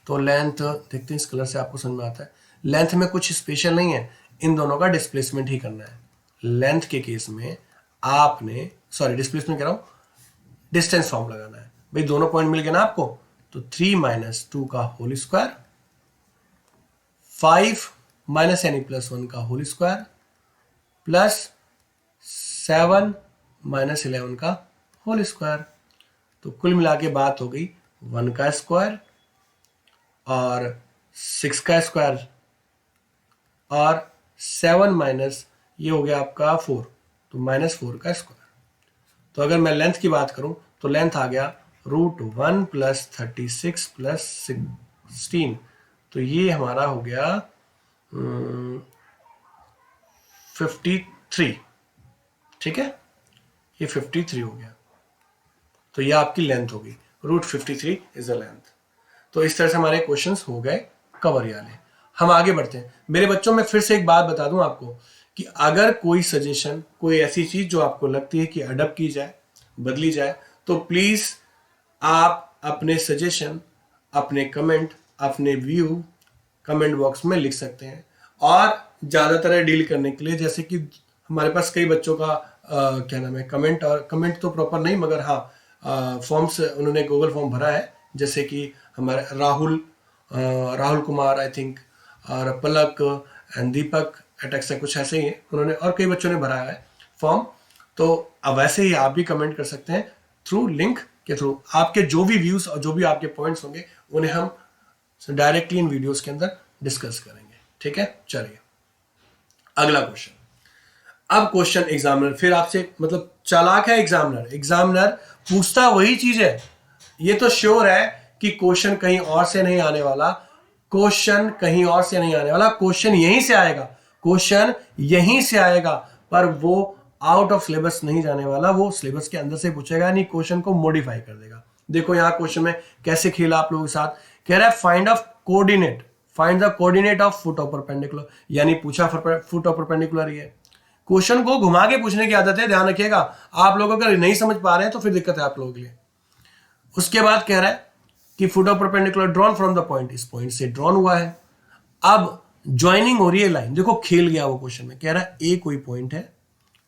A: तो लेंथ देखते हैं, इस कलर से आपको समझ में आता है। लेंथ में कुछ स्पेशल नहीं है, इन दोनों का डिस्प्लेसमेंट ही करना है। लेंथ के केस में आपने, सॉरी डिस्प्लेसमेंट कह रहा हूं, डिस्टेंस फॉर्म लगाना है। भाई दोनों पॉइंट मिल गए ना आपको, तो 3 माइनस 2 का होल स्क्वायर, 5 माइनस यानी प्लस 1 का होल स्क्वायर, प्लस 7 माइनस 11 का होल स्क्वायर। तो कुल मिला के बात हो गई 1 का स्क्वायर और 6 का स्क्वायर और 7 माइनस ये हो गया आपका 4, तो माइनस 4 का स्क्वायर। तो अगर मैं लेंथ की बात करूं तो लेंथ आ गया √1 प्लस 36 प्लस 16। तो ये हमारा हो गया 53, ठीक है, ये 53 हो गया। तो ये आपकी लेंथ होगी, √53 इज द लेंथ। तो इस तरह से हमारे क्वेश्चंस हो गए कवर वाले। हम आगे बढ़ते हैं मेरे बच्चों। मैं फिर से एक बात बता दूं आपको कि अगर कोई सजेशन, कोई ऐसी चीज जो आपको लगती है कि अडॉप्ट की जाए, बदली जाए, तो प्लीज आप अपने सजेशन, अपने कमेंट, अपने व्यू कमेंट बॉक्स में लिख सकते हैं। और ज्यादातर डील करने के लिए, जैसे कि हमारे पास कई बच्चों का क्या नाम है, कमेंट, और कमेंट तो प्रॉपर नहीं मगर हाँ फॉर्म्स उन्होंने गूगल फॉर्म भरा है, जैसे कि हमारे राहुल कुमार आई थिंक, और पलक एंड दीपक अटैक्स है, कुछ ऐसे ही है उन्होंने, और कई बच्चों ने भरा है फॉर्म। तो अब वैसे ही आप भी कमेंट कर सकते हैं थ्रू लिंक के थ्रू। आपके जो भी व्यूज और जो भी आपके पॉइंट्स होंगे उन्हें हम डायरेक्टली इन वीडियोस के अंदर डिस्कस करेंगे, ठीक है। चलिए अगला क्वेश्चन। अब क्वेश्चन एग्जामिनर फिर आपसे, मतलब चालाक है एग्जामिनर, एग्जामिनर पूछता वही चीज है। ये तो श्योर है कि क्वेश्चन कहीं और से नहीं आने वाला, क्वेश्चन कहीं और से नहीं आने वाला, क्वेश्चन यहीं से आएगा, क्वेश्चन यहीं से आएगा, पर वो आउट ऑफ सिलेबस नहीं जाने वाला, वो सिलेबस के अंदर से पूछेगा, यानी क्वेश्चन को मॉडिफाई कर देगा। देखो यहाँ क्वेश्चन में कैसे खेला आप लोगों के साथ, कह रहा है find of coordinate, find the coordinate of foot of perpendicular, यानी पूछा फुट ऑफ परपेंडिकुलर ही है। क्वेश्चन को घुमा के पूछने की आदत है, ध्यान रखिएगा। आप लोग अगर नहीं समझ पा रहे हैं तो फिर दिक्कत है आप लोगों के लिए। उसके बाद कह रहा है कि foot of perpendicular drawn from the point, इस पॉइंट से ड्रॉन हुआ है। अब ज्वाइनिंग हो रही है लाइन, देखो खेल गया वो क्वेश्चन में, कह रहा है ए कोई पॉइंट है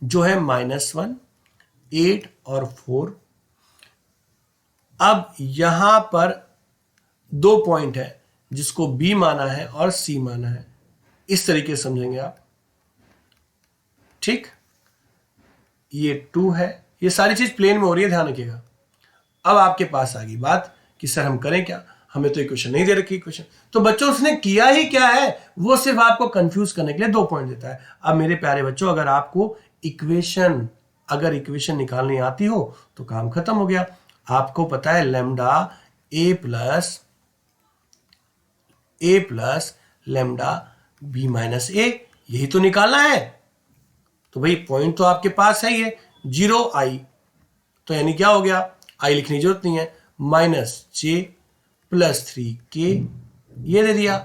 A: जो है -1, 8 और 4। अब यहां पर दो पॉइंट है जिसको बी माना है और सी माना है, इस तरीके से समझेंगे आप, ठीक। ये 2 है, ये सारी चीज प्लेन में हो रही है, ध्यान रखिएगा। अब आपके पास आ गई बात कि सर हम करें क्या, हमें तो इक्वेशन नहीं दे रखी इक्वेशन। तो बच्चों उसने किया ही क्या है, वो सिर्फ आपको कंफ्यूज करने के लिए 2 पॉइंट देता है। अब मेरे प्यारे बच्चों, अगर आपको इक्वेशन निकालनी आती हो तो काम खत्म हो गया। आपको पता है लैम्डा ए प्लस लैम्डा बी माइनस ए, यही तो निकालना है। तो भाई पॉइंट तो आपके पास है ये 0 आई, तो यानी क्या हो गया, आई लिखने की जरूरत नहीं है, -j + 3k ये दे दिया,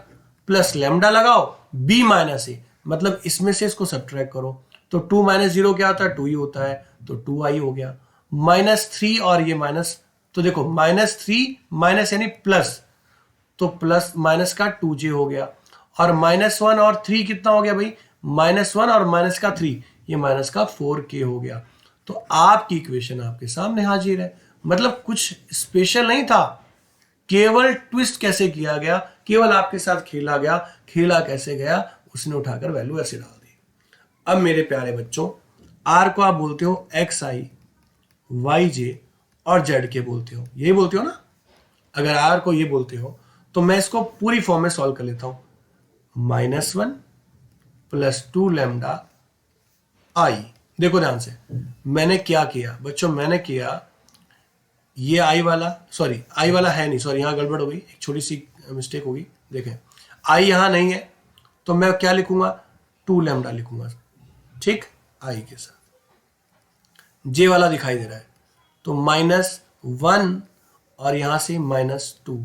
A: प्लस लैम्डा लगाओ b माइनस ए, मतलब इसमें से इसको सब्ट्रैक्ट करो, तो 2 - 0 क्या होता है, 2 ही होता है, तो 2i हो गया। -3 और ये माइनस, तो देखो -3 माइनस यानी प्लस, तो प्लस माइनस का 2j हो गया, और -1 और 3 कितना हो गया भाई, -1 और माइनस का 3, ये माइनस का 4k हो गया। तो आपकी इक्वेशन आपके सामने हाजिर है। मतलब कुछ स्पेशल नहीं था, केवल ट्विस्ट कैसे किया गया, केवल आपके साथ खेला गया, खेला कैसे गया, उसने उठाकर वैल्यू ऐसे डाल दी। अब मेरे प्यारे बच्चों, आर को आप बोलते हो xi, yj और z के बोलते हो, यही बोलते हो ना। अगर आर को ये बोलते हो तो मैं इसको पूरी फॉर्म में सॉल्व कर लेता हूं, -1 + 2 लैम्डा आई। देखो ध्यान से, मैंने क्या किया बच्चों, मैंने किया ये आई वाला, सॉरी आई वाला है नहीं, सॉरी यहां गड़बड़ हो गई, एक छोटी सी मिस्टेक होगी। देखें आई यहां नहीं है, तो मैं क्या लिखूंगा, 2 लैम्डा लिखूंगा, ठीक, आई के साथ। जे वाला दिखाई दे रहा है, तो -1 और यहां से -2,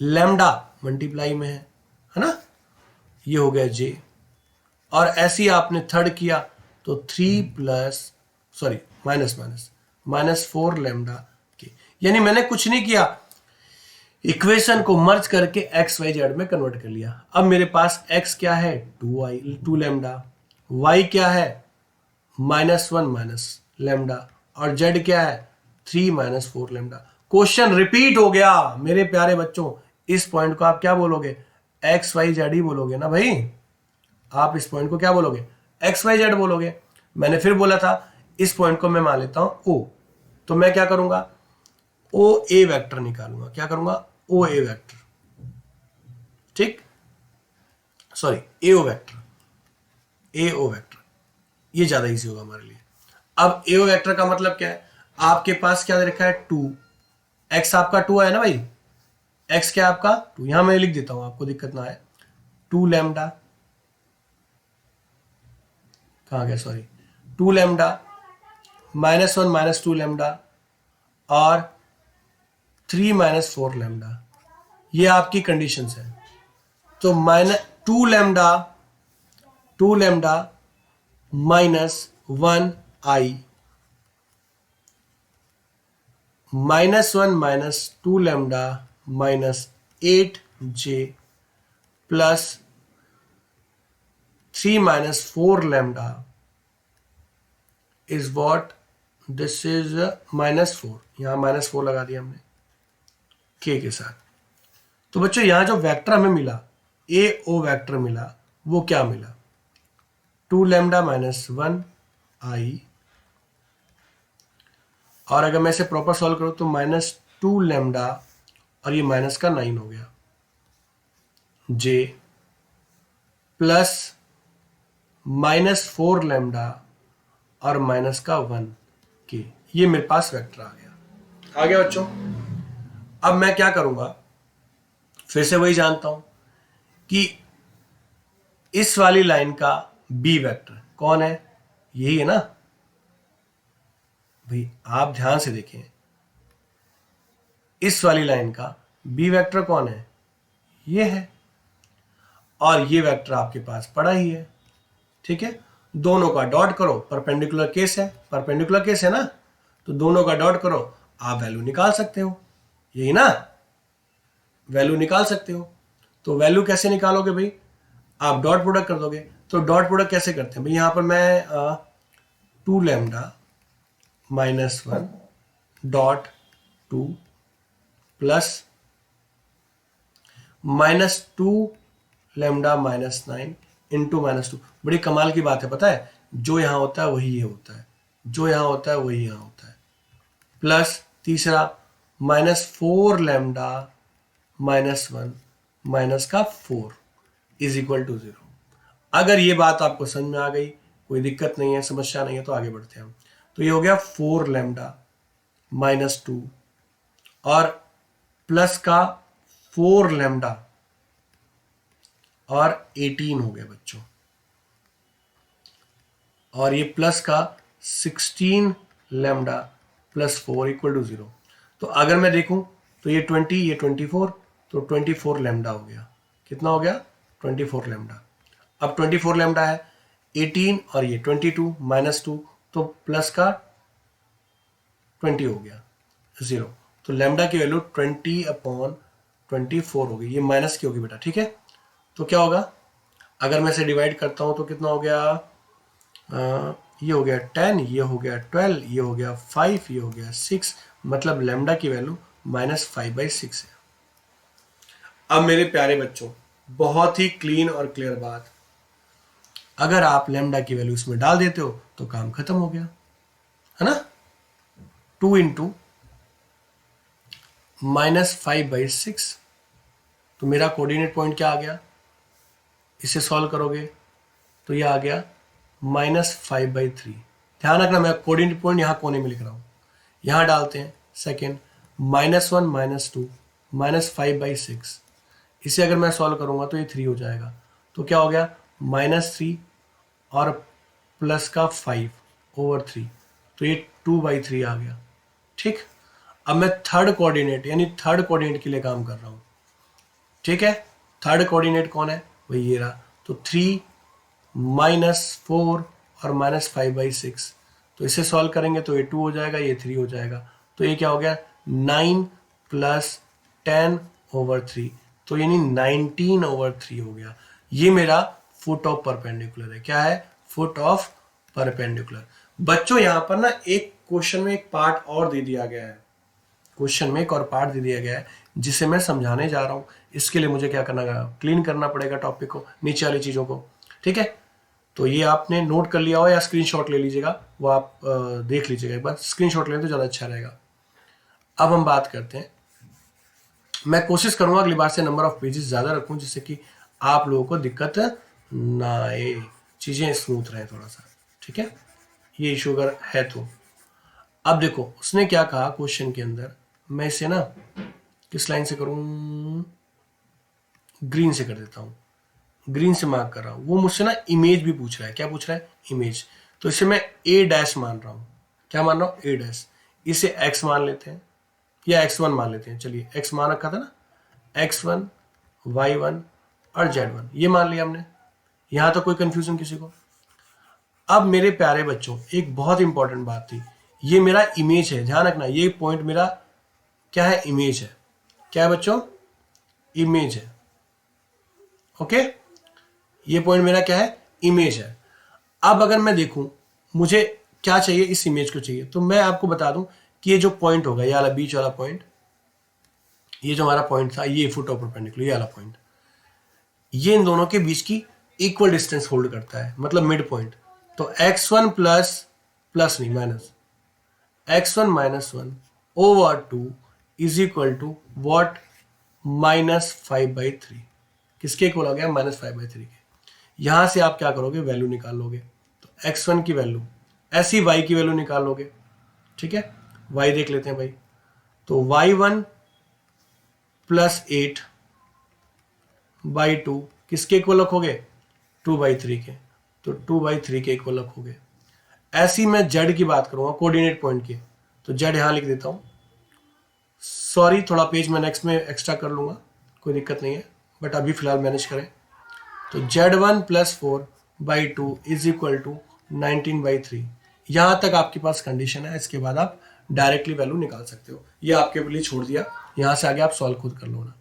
A: लैम्डा मल्टीप्लाई में है ना, ये हो गया जे। और ऐसे ही आपने थर्ड किया तो 3 प्लस सॉरी -4 लैम्डा के, यानी मैंने कुछ नहीं किया, इक्वेशन को मर्ज करके एक्स वाई जेड में कन्वर्ट कर लिया। अब मेरे पास x क्या है, 2 लैम्डा, y क्या है -1 लैम्डा, और z क्या है 3 - 4 लैम्डा। क्वेश्चन रिपीट हो गया मेरे प्यारे बच्चों। इस पॉइंट को आप क्या बोलोगे, एक्स वाई जेड ही बोलोगे ना भाई, आप इस पॉइंट को क्या बोलोगे, एक्स वाई जेड बोलोगे। मैंने फिर बोला था इस पॉइंट को मैं मान लेता हूं ओ, तो मैं क्या करूंगा, ओ ए वेक्टर निकालूंगा, क्या करूंगा, ओ ए वेक्टर, ठीक, सॉरी एओ वेक्टर, एओ वेक्टर, ये ज्यादा इजी होगा हमारे लिए। अब एओ वेक्टर का मतलब क्या है, आपके पास क्या दे रखा है 2, एक्स आपका 2 है ना भाई, एक्स क्या आपका 2, यहां मैं लिख देता हूं आपको दिक्कत ना आए, 2 लैम्डा, कहां गया, सॉरी 2 लैम्डा -1 - 2 लैम्डा और 3 - 4 लैम्डा, ये आपकी कंडीशंस है। तो -2 lambda -1 I, -1 - 2 lambda -8 J plus 3 - 4 lambda is what, this is -4, यहां -4 लगा दिया हमने के साथ। तो बच्चों यहां जो वेक्टर हमें मिला, ए ओ वेक्टर मिला, वो क्या मिला, 2 लैम्डा -1 आई, और अगर मैं इसे प्रॉपर सॉल्व करूं तो -2 लैम्डा और ये माइनस का 9 हो गया, जे प्लस -4 लैम्डा और माइनस का 1 के, ये मेरे पास वेक्टर आ गया बच्चों। अब मैं क्या करूंगा, फिर से वही जानता हूं कि इस वाली लाइन का बी वेक्टर कौन है, यही है ना भाई, आप ध्यान से देखें, इस वाली लाइन का बी वेक्टर कौन है, ये है, और ये वेक्टर आपके पास पड़ा ही है। ठीक है, दोनों का डॉट करो, परपेंडिकुलर केस है, परपेंडिकुलर केस है ना, तो दोनों का डॉट करो, आप वैल्यू निकाल सकते हो, यही ना, वैल्यू निकाल सकते हो। तो वैल्यू कैसे निकालोगे भाई, आप डॉट प्रोडक्ट कर दोगे। तो डॉट प्रोडक्ट कैसे करते हैं भाई, यहां पर मैं 2 lambda minus 1 dot 2 plus -2 lambda minus 9 into -2, बड़ी कमाल की बात है, पता है, जो यहां होता है वही ये होता है, जो यहां होता है वही यहां होता है, प्लस तीसरा -4 लैम्डा -1 माइनस का 4 इज इक्वल टू 0। अगर ये बात आपको समझ में आ गई, कोई दिक्कत नहीं है, समस्या नहीं है, तो आगे बढ़ते हैं हम। तो ये हो गया 4 लैम्डा -2 और प्लस का 4 लैम्डा और 18 हो गया बच्चों, और ये प्लस का 16 लैम्डा प्लस 4 इक्वल टू 0। तो अगर मैं देखूं तो ये 20, ये 24, तो 24 लैम्डा हो गया, कितना हो गया 24 लैम्डा। अब 24 लैम्डा है, 18 और ये 22 -2, तो प्लस का 20 हो गया 0, तो लैम्डा की वैल्यू 20/24 हो गई, ये माइनस की होगी बेटा। ठीक है, तो क्या होगा, अगर मैं इसे डिवाइड करता हूं तो कितना हो गया, ये हो गया 10, ये हो गया 12, ये हो गया 5, ये हो गया 6, मतलब लैम्डा की वैल्यू -5/6 है। अब मेरे प्यारे बच्चों, बहुत ही क्लीन और क्लियर बात, अगर आप लैम्डा की वैल्यू इसमें डाल देते हो तो काम खत्म हो गया, है ना। 2 इंटू -5/6, तो मेरा कोऑर्डिनेट पॉइंट क्या आ गया, इसे सॉल्व करोगे तो ये आ गया -5/3। ध्यान रखना, मैं कोऑर्डिनेट पॉइंट यहाँ कोने में लिख रहा हूँ, यहाँ डालते हैं सेकेंड, -1 -2 -5/6, इसे अगर मैं सॉल्व करूंगा तो ये 3 हो जाएगा, तो क्या हो गया -3 और प्लस का 5/3, तो ये 2/3 आ गया। ठीक, अब मैं थर्ड कोऑर्डिनेट यानी थर्ड कोऑर्डिनेट के लिए काम कर रहा हूं। ठीक है, थर्ड कोऑर्डिनेट कौन है, वही ये रहा, तो 3 -4 और -5/6, तो इसे सॉल्व करेंगे तो ये 2 हो जाएगा, ये 3 हो जाएगा, तो ये क्या हो गया 9 + 10/3, तो यानी 19/3 हो गया। ये मेरा फुट ऑफ परपेंडिकुलर है, क्या है, फुट ऑफ परपेंडिकुलर। बच्चों यहां पर ना एक क्वेश्चन में एक पार्ट और दे दिया गया है, क्वेश्चन में एक और पार्ट दे दिया गया है जिसे मैं समझाने जा रहा हूं। इसके लिए मुझे क्या करना है, क्लीन करना पड़ेगा टॉपिक को, नीचे वाली चीजों को। ठीक है, तो ये आपने नोट कर लिया हो या स्क्रीनशॉट ले लीजिएगा, वो आप देख लीजिएगा एक बार, स्क्रीनशॉट लें तो ज़्यादा अच्छा रहेगा। अब हम बात करते हैं, मैं कोशिश करूंगा अगली बार से नंबर ऑफ पेजेस ज़्यादा रखूं जिससे कि आप लोगों को दिक्कत ना आए, चीज़ें स्मूथ रहें थोड़ा सा। ठीक है, ये इशू अगर है तो। अब देखो उसने क्या कहा क्वेश्चन के अंदर, मैं इसे ना किस लाइन से करूं, ग्रीन से कर देता हूं, ग्रीन से मार्क कर रहा हूं। वो मुझसे ना इमेज भी पूछ रहा है, क्या पूछ रहा है, इमेज। तो इसे मैं A' मान रहा हूं, क्या मान रहा हूं, A'। इसे x मान लेते हैं या x1 मान लेते हैं, चलिए x मान रखा था ना, x1 y1 और z1 ये मान लिया हमने, यहां तो कोई कंफ्यूजन किसी को। अब मेरे प्यारे बच्चों एक बहुत इंपॉर्टेंट बात थी, ये मेरा इमेज है, ध्यान रखना, ये पॉइंट मेरा क्या है, इमेज है। क्या है बच्चों, इमेज है। ओके, ये पॉइंट मेरा क्या है, इमेज है। अब अगर मैं देखूं मुझे क्या चाहिए, इस इमेज को चाहिए, तो मैं आपको बता दूं कि ये जो पॉइंट होगा, ये वाला बीच वाला पॉइंट, ये जो हमारा पॉइंट था, ये फुट ऑफ परपेंडिकुलर, ये वाला पॉइंट, ये इन दोनों के बीच की इक्वल डिस्टेंस होल्ड करता है, मतलब मिड पॉइंट। तो x1 प्लस नहीं minus x1 -1 over 2 is equal to what, -5/3। किसके इक्वल हो गया, -5/3 के। यहां से आप क्या करोगे, वैल्यू निकाल लोगे, तो x1 की वैल्यू, ऐसी y की वैल्यू निकाल लोगे। ठीक है, y देख लेते हैं भाई, तो y1 + 8 बाई टू किसके इक्वल रखोगे? 2/3 के। तो 2/3 के इक्वल रखोगे। ऐसी मैं जेड की बात करूंगा, कोऑर्डिनेट पॉइंट की, तो जेड यहां लिख देता हूं। सॉरी, थोड़ा पेज मैं नेक्स्ट में एक्स्ट्रा कर लूंगा, कोई दिक्कत नहीं है, बट अभी फिलहाल मैनेज करें। तो Z1 + 4/2 इज इक्वल टू 19/3। यहां तक आपके पास कंडीशन है, इसके बाद आप डायरेक्टली वैल्यू निकाल सकते हो। ये आपके लिए छोड़ दिया, यहां से आगे आप सॉल्व खुद कर लो ना।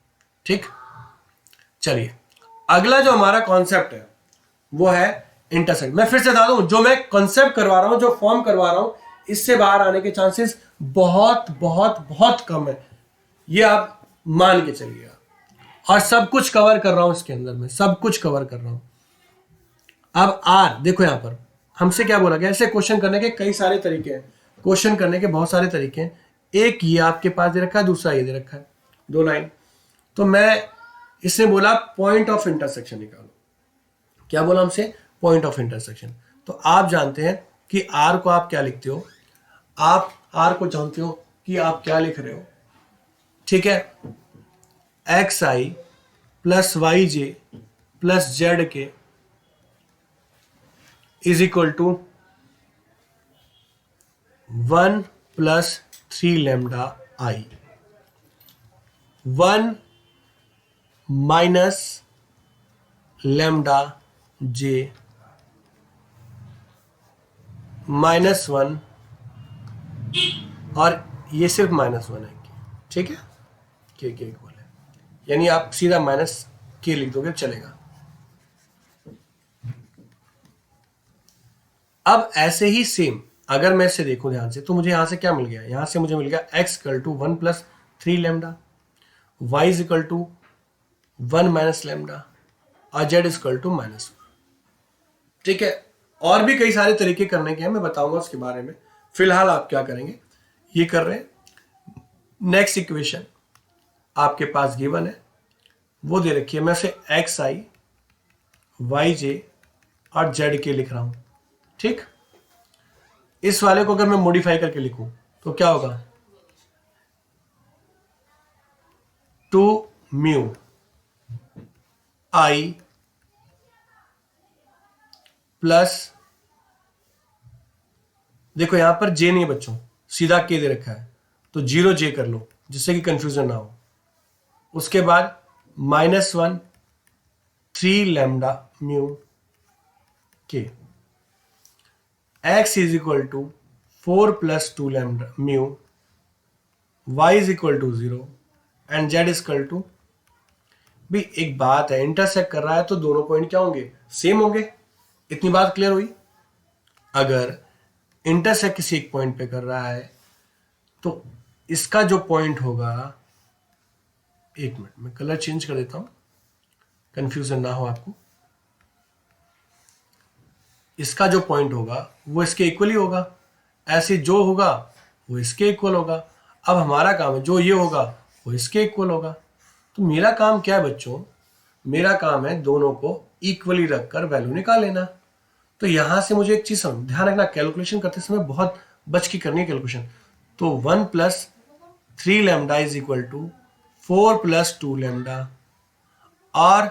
A: ठीक, चलिए अगला जो हमारा कॉन्सेप्ट है वो है इंटरसेक्ट। मैं फिर से बता दूं, जो मैं कॉन्सेप्ट करवा रहा हूं, जो फॉर्म करवा रहा हूं, इससे बाहर आने के चांसेस बहुत बहुत बहुत कम है, ये आप मान के चलिएगा। और सब कुछ कवर कर रहा हूं इसके अंदर, मैं सब कुछ कवर कर रहा हूं। अब आर देखो, यहां पर हमसे क्या बोला गया, ऐसे क्वेश्चन करने के कई सारे तरीके हैं, क्वेश्चन करने के बहुत सारे तरीके हैं। एक ये आपके पास दे रखा है, दूसरा ये दे रखा है, 2 लाइन। तो मैं इसने बोला पॉइंट ऑफ इंटरसेक्शन निकालो। क्या बोला हमसे? Point of intersection. तो आप जानते हैं कि आर को आप क्या लिखते हो, आप आर को जानते हो कि आप क्या लिख रहे हो। ठीक है, XI + YJ + ZK is equal to 1 + 3 lambda I, 1 - lambda J -1, और ये सिर्फ -1 है। ठीक है, के इक्वल है, यानी आप सीधा -k लिख दोगे चलेगा। अब ऐसे ही सेम अगर मैं इसे देखूं ध्यान से, तो मुझे यहां से क्या मिल गया, यहां से मुझे मिल गया x = 1 + 3 लैम्डा, y = 1 - लैम्डा, और z = -1। ठीक है, और भी कई सारे तरीके करने के हैं, मैं बताऊंगा उसके बारे में। फिलहाल आप क्या करेंगे, ये कर रहे हैं। नेक्स्ट इक्वेशन आपके पास गिवन है, वो दे रखी है, मैं उसे XI YJ और ZK लिख रहा हूं। ठीक, इस वाले को अगर मैं मॉडिफाई करके लिखूं तो क्या होगा, 2μ I प्लस, देखो यहां पर J नहीं है बच्चों, सीधा K दे रखा है, तो 0J कर लो जिससे कि कंफ्यूजन ना हो। उसके बाद -1 3 lambda mu K, x is equal to 4 + 2 lambda mu, y is equal to 0 and z is equal to, भी एक बात है, इंटरसेक्ट कर रहा है तो दोनों पॉइंट क्या होंगे, सेम होंगे। इतनी बात क्लियर हुई। अगर इंटरसेक्ट किसी एक पॉइंट पे कर रहा है तो इसका जो पॉइंट होगा, एक मिनट मैं कलर चेंज कर देता हूं, कंफ्यूजन ना हो आपको। इसका जो पॉइंट होगा वो इसके इक्वल ही होगा, ऐसे जो होगा वो इसके इक्वल होगा। अब हमारा काम है, जो ये होगा वो इसके इक्वल होगा। तो मेरा काम क्या है बच्चों, मेरा काम है दोनों को इक्वली रखकर वैल्यू निकाल लेना। तो यहां से मुझे एक चीज ध्यान रखना, कैलकुलेशन करते समय बहुत बच की करनी है कैलकुलेशन। तो 1 + 3 lambda is equal to 4 + 2 lambda, और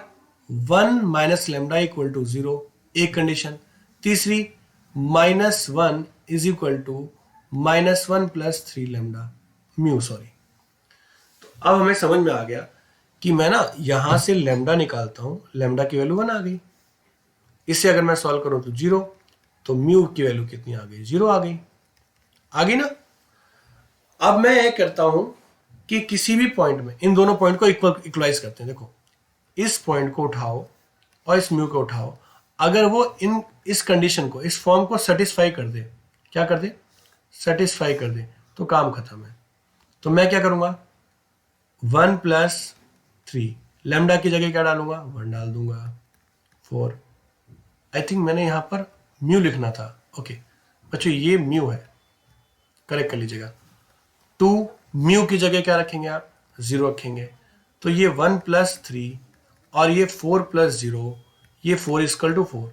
A: 1 - लैम्डा इक्वल टू 0, एक कंडीशन। तीसरी -1 is equal to -1 + 3 lambda mu, sorry. तो अब हमें समझ में आ गया कि मैं ना यहां से लैम्डा निकालता हूं, लैम्डा की वैल्यू 1 आ गई। इससे अगर मैं सॉल्व करूं तो 0, तो म्यू की वैल्यू कितनी आ गई, 0 आ गई, ना। अब मैं ये करता हूं कि किसी भी पॉइंट में इन दोनों पॉइंट को इक्वलाइज करते हैं। देखो, इस पॉइंट को उठाओ और इस म्यू को उठाओ, अगर वो इस कंडीशन को, इस फॉर्म को सेटिस्फाई कर दे, क्या कर दे, सेटिस्फाई कर दे, तो काम खत्म है। तो मैं क्या करूंगा, 1 + 3 लैम्डा की जगह क्या डालूंगा, 1 डाल दूंगा, 4। आई थिंक मैंने यहां पर म्यू लिखना था, ओके बच्चों ये म्यू है, करेक्ट कर लीजिएगा। 2 म्यू की जगह क्या रखेंगे आप, 0 रखेंगे। तो ये 1 + 3 और ये 4 + 0, ये 4 = 4।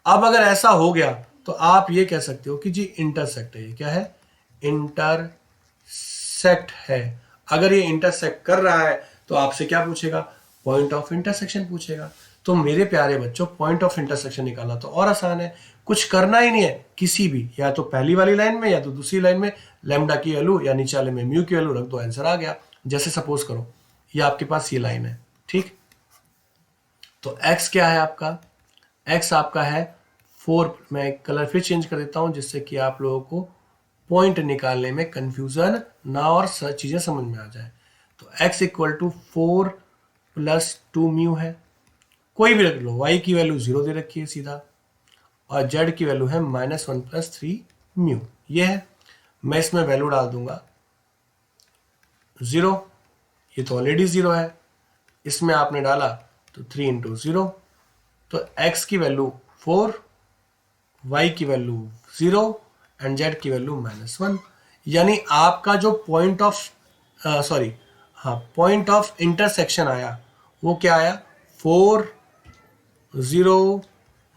A: अब अगर ऐसा हो गया तो आप ये कह सकते हो कि जी इंटरसेक्ट है। ये क्या है, इंटरसेक्ट है। अगर ये इंटरसेक्ट कर रहा है तो आपसे क्या पूछेगा, पॉइंट ऑफ इंटरसेक्शन पूछेगा। तो मेरे प्यारे बच्चों, पॉइंट ऑफ इंटरसेक्शन निकालना तो और आसान है, कुछ करना ही नहीं है, किसी भी या तो पहली वाली लाइन में या तो दूसरी लाइन में लैम्डा की वैल्यू या नीचे वाले में म्यू की वैल्यू रख दो, आंसर आ गया। जैसे सपोज करो ये आपके पास ये लाइन है, ठीक, तो x क्या है आपका, x आपका है 4। मैं कलर फिर चेंज कर देता हूं जिससे कि आप लोगों को पॉइंट निकालने में कंफ्यूजन ना और चीजें समझ में आ जाए। तो x equal to 4 plus 2 mu है, कोई भी रख लो, y की वैल्यू 0 दे रखी है सीधा, और z की वैल्यू है -1 प्लस 3 म्यू, ये है। मैं इसमें वैल्यू डाल दूंगा 0, ये तो ऑलरेडी 0 है, इसमें आपने डाला तो 3 इंटू 0, तो x की वैल्यू 4, y की वैल्यू 0 एंड z की वैल्यू -1। यानी आपका जो point of point of intersection आया वो क्या आया, 4 0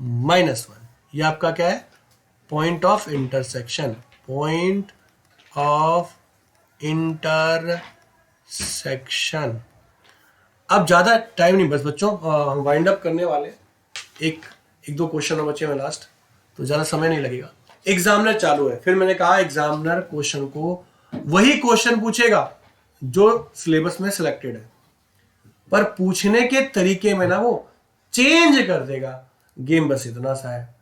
A: -1। ये आपका क्या है, point of intersection, point of intersection. अब ज्यादा टाइम नहीं, बस बच्चों हम वाइंड अप करने वाले, एक दो क्वेश्चन बचे हैं लास्ट, तो ज्यादा समय नहीं लगेगा। एग्जामिनर चालू है, फिर मैंने कहा एग्जामिनर क्वेश्चन को वही क्वेश्चन पूछेगा जो सिलेबस में सिलेक्टेड है, पर पूछने के तरीके में ना वो चेंज कर देगा। गेम बस इतना सा है।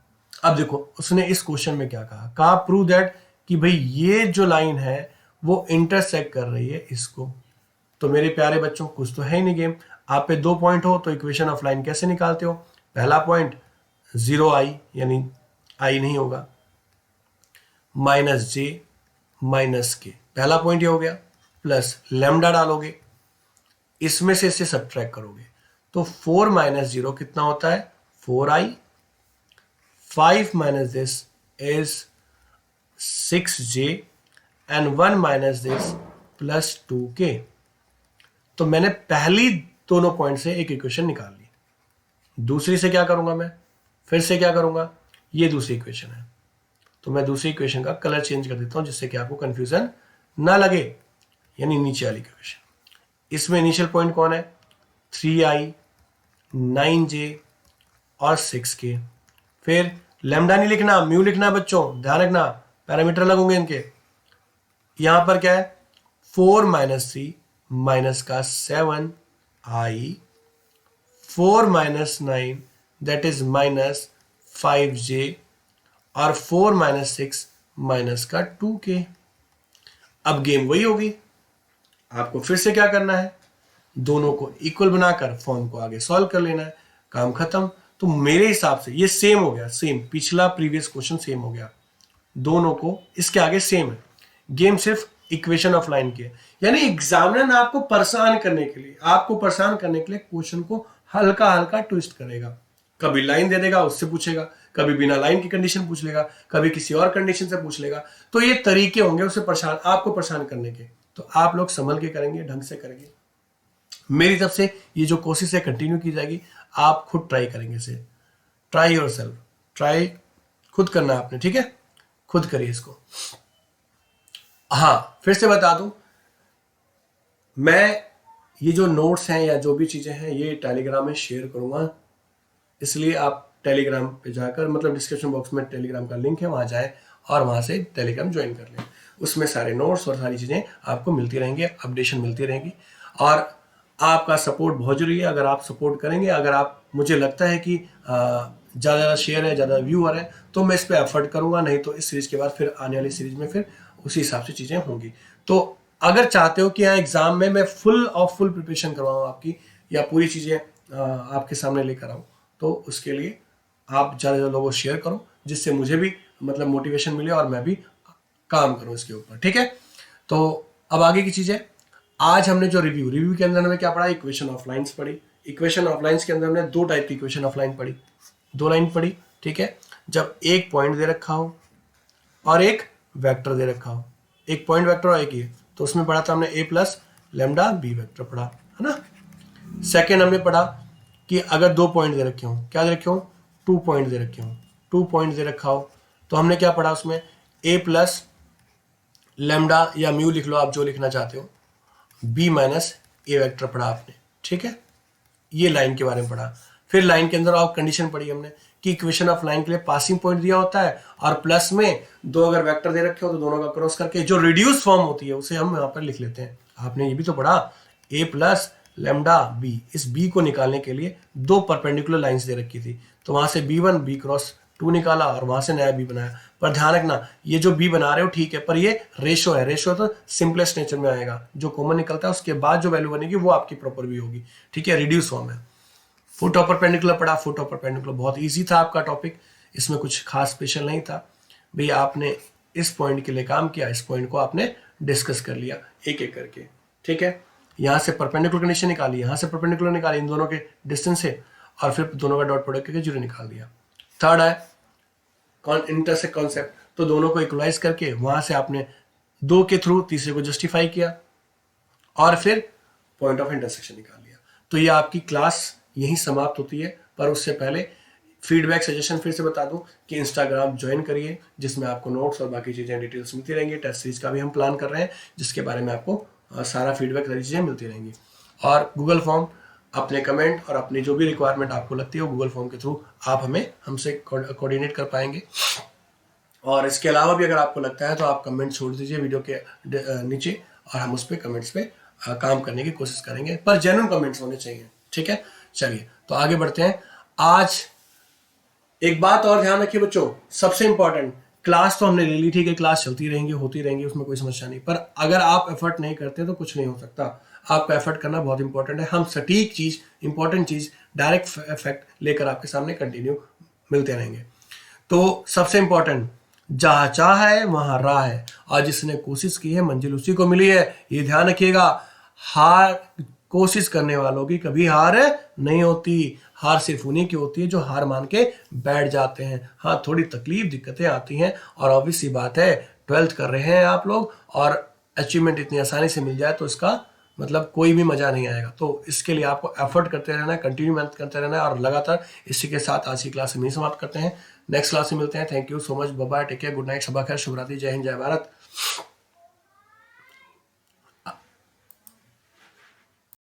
A: अब देखो उसने इस क्वेश्चन में क्या कहा प्रूव दैट कि भाई ये जो लाइन है वो इंटरसेक्ट कर रही है इसको। तो मेरे प्यारे बच्चों, कुछ तो है ही नहीं गेम। आप पे 2 पॉइंट हो तो इक्वेशन ऑफ लाइन कैसे निकालते हो, पहला पॉइंट 0i यानी i नहीं होगा, -j -k, पहला पॉइंट ये हो गया, प्लस लैम्डा डालोगे, इसमें से इसे सब्ट्रैक्ट करोगे तो 4 - 0 कितना होता है, 4i, 5 - this is 6j and 1 - this plus 2k। तो मैंने पहली दोनों पॉइंट से एक इक्वेशन निकाल ली, दूसरी से क्या करूंगा, मैं फिर से क्या करूंगा, ये दूसरी इक्वेशन है, तो मैं दूसरी इक्वेशन का कलर चेंज कर देता हूं जिससे कि आपको कंफ्यूजन ना लगे। यानी नीचे वाली इक्वेशन, इसमें इनिशियल पॉइंट कौन है, 3i 9j और 6k। फिर लैम्डा नहीं लिखना, म्यू लिखना बच्चों, ध्यान रखना पैरामीटर अलग होंगे इनके। यहां पर क्या है, 4 - 3 माइनस का 7i, 4 - 9 दैट इज -5j और 4 - 6 माइनस का 2k। अब गेम वही होगी, आपको फिर से क्या करना है, दोनों को इक्वल बनाकर फॉर्म को आगे सॉल्व कर लेना है, काम खत्म। तो मेरे हिसाब से ये सेम हो गया, सेम पिछला प्रीवियस क्वेश्चन सेम हो गया, दोनों को इसके आगे सेम है। गेम सिर्फ इक्वेशन ऑफ लाइन की है। यानी एग्जामिनर आपको परेशान करने के लिए क्वेश्चन को हल्का हल्का ट्विस्ट करेगा। कभी लाइन दे देगा उससे पूछेगा, कभी बिना लाइन की कंडीशन पूछ लेगा, कभी किसी और कंडीशन से पूछ लेगा। तो ये तरीके होंगे उसे आपको परेशान करने के। तो आप लोग संभल के करेंगे, ढंग से करेंगे। मेरी तरफ से ये जो कोशिश है कंटिन्यू की जाएगी, आप खुद ट्राई करेंगे इसे। ट्राई योरसेल्फ, ट्राई खुद करना आपने, ठीक है, खुद करिए इसको। हाँ, फिर से बता दूं, मैं ये जो नोट्स हैं या जो भी चीजें हैं ये टेलीग्राम में शेयर करूंगा, इसलिए आप टेलीग्राम पे जाकर, मतलब डिस्क्रिप्शन बॉक्स में टेलीग्राम का लिंक है, वहां जाएं और वहां से टेलीग्राम ज्वाइन कर लें। उसमें सारे नोट्स और सारी चीजें आपको मिलती रहेंगी, अपडेशन मिलती रहेंगी। और आपका सपोर्ट बहुत जरूरी है। अगर आप सपोर्ट करेंगे, अगर आप, मुझे लगता है कि ज़्यादा शेयर है, ज़्यादा व्यूअर है, तो मैं इस पर एफर्ट करूंगा, नहीं तो इस सीरीज के बाद फिर आने वाली सीरीज में फिर उसी हिसाब से चीज़ें होंगी। तो अगर चाहते हो कि यहाँ एग्जाम में मैं फुल प्रिपरेशन करवाऊँ आपकी, या पूरी चीज़ें आपके सामने लेकर आऊँ, तो उसके लिए आप ज़्यादा लोगों को शेयर करो, जिससे मुझे भी मतलब मोटिवेशन मिले और मैं भी काम करूँ इसके ऊपर, ठीक है। तो अब आगे की चीज़ें, आज हमने जो रिव्यू के अंदर हमें क्या पढ़ा, इक्वेशन ऑफ लाइन्स पढ़ी। इक्वेशन ऑफ लाइन्स के अंदर हमने 2 टाइप की इक्वेशन ऑफ लाइन पढ़ी, 2 लाइन पढ़ी, ठीक है। जब एक पॉइंट दे रखा हो और एक वेक्टर दे रखा हो, एक पॉइंट वेक्टर और एक ये, तो उसमें पढ़ा था हमने a plus lambda b vector पढ़ा, है ना। सेकेंड हमने पढ़ा कि अगर 2 पॉइंट दे रखे हो, क्या दे रखे हो, 2 पॉइंट दे रखे हो, 2 पॉइंट दे रखा हो, तो हमने क्या पढ़ा उसमें, a प्लस लैम्डा या म्यू लिख लो आप जो लिखना चाहते हो, b माइनस ए वेक्टर पढ़ा आपने, ठीक है। ये लाइन के बारे में पढ़ा। फिर लाइन के अंदर आप कंडीशन पढ़ी हमने कि इक्वेशन ऑफ लाइन के लिए पासिंग पॉइंट दिया होता है और प्लस में दो अगर वेक्टर दे रखे हो तो दोनों का क्रॉस करके जो रिड्यूस फॉर्म होती है उसे हम यहाँ पर लिख लेते हैं। आपने ये भी तो पढ़ा, a प्लस लेमडा बी। इस b को निकालने के लिए दो परपेंडिकुलर लाइंस दे रखी थी, तो वहां से b1 b क्रॉस 2 निकाला और वहां से नया b बनाया। पर ध्यान रखना ये जो b बना रहे हो ठीक है, पर ये रेशो है, रेशो तो सिंपलेस्ट नेचर में आएगा, जो कॉमन निकलता है उसके बाद जो वैल्यू बनेगी वो आपकी प्रॉपर भी होगी, ठीक है, रिड्यूस फॉर्म है। फुट ऑफ परपेंडिकुलर पढ़ा। फुट ऑफ परपेंडिकुलर बहुत ईजी था आपका टॉपिक, इसमें कुछ खास स्पेशल नहीं था भैया। आपने इस पॉइंट के लिए काम किया, इस पॉइंट को आपने डिस्कस कर लिया एक एक करके, ठीक है। यहाँ से परपेंडिकुलर कंडीशन निकाली, यहाँ से परपेंडिकुलर निकाली इन दोनों के डिस्टेंस से, और फिर दोनों का डॉट प्रोडक्ट करके जीरो निकाल दिया। थर्ड है इंटरसेक्ट कॉन्सेप्ट, तो दोनों को इक्वलाइज करके वहां से आपने दो के थ्रू तीसरे को जस्टिफाई किया और फिर पॉइंट ऑफ इंटरसेक्शन निकाल लिया। तो ये आपकी क्लास यहीं समाप्त होती है। पर उससे पहले फीडबैक सजेशन फिर से बता दूं कि इंस्टाग्राम ज्वाइन करिए, जिसमें आपको नोट्स और बाकी चीज़ें डिटेल्स मिलती रहेंगी। टेस्ट सीरीज का भी हम प्लान कर रहे हैं, जिसके बारे में आपको सारा फीडबैक, सारी चीज़ें मिलती रहेंगी। और गूगल फॉर्म, अपने कमेंट और अपनी जो भी रिक्वायरमेंट आपको लगती है वो गूगल फॉर्म के थ्रू आप हमसे कोऑर्डिनेट कर पाएंगे। और इसके अलावा भी अगर आपको लगता है तो आप कमेंट छोड़ दीजिए वीडियो के नीचे, और हम उस पर कमेंट्स पे काम करने की कोशिश करेंगे, पर जेन्युइन कमेंट्स होने चाहिए, ठीक है। चलिए तो आगे बढ़ते हैं। आज एक बात और ध्यान रखिए बच्चों, सबसे इंपॉर्टेंट, क्लास तो हमने ले ली, ठीक है, क्लास चलती रहेंगी, होती रहेंगी, उसमें कोई समस्या नहीं, पर अगर आप एफर्ट नहीं करते तो कुछ नहीं हो सकता। आपका एफर्ट करना बहुत इंपॉर्टेंट है। हम सटीक चीज, इंपॉर्टेंट चीज, डायरेक्ट इफेक्ट लेकर आपके सामने कंटिन्यू मिलते रहेंगे। तो सबसे इंपॉर्टेंट, जहां चाह है वहां राह है, और जिसने कोशिश की है मंजिल उसी को मिली है। ये ध्यान रखिएगा, हार कोशिश करने वालों की कभी हार नहीं होती। हार सिर्फ उन्हीं की होती है जो हार मान के बैठ जाते हैं। हाँ, थोड़ी तकलीफ, दिक्कतें आती हैं, और ऑब्वियस सी बात है 12th कर रहे हैं आप लोग और अचीवमेंट इतनी आसानी से मिल जाए तो इसका मतलब कोई भी मजा नहीं आएगा। तो इसके लिए आपको एफर्ट करते रहना है, कंटिन्यू मेहनत करते रहना है, और लगातार। इसी के साथ आज की क्लास में समाप्त करते हैं, नेक्स्ट क्लास में मिलते हैं। Thank you so much, bye bye, take care, good night, शबा खैर, शुभ रात्रि, जय हिंद, जय भारत।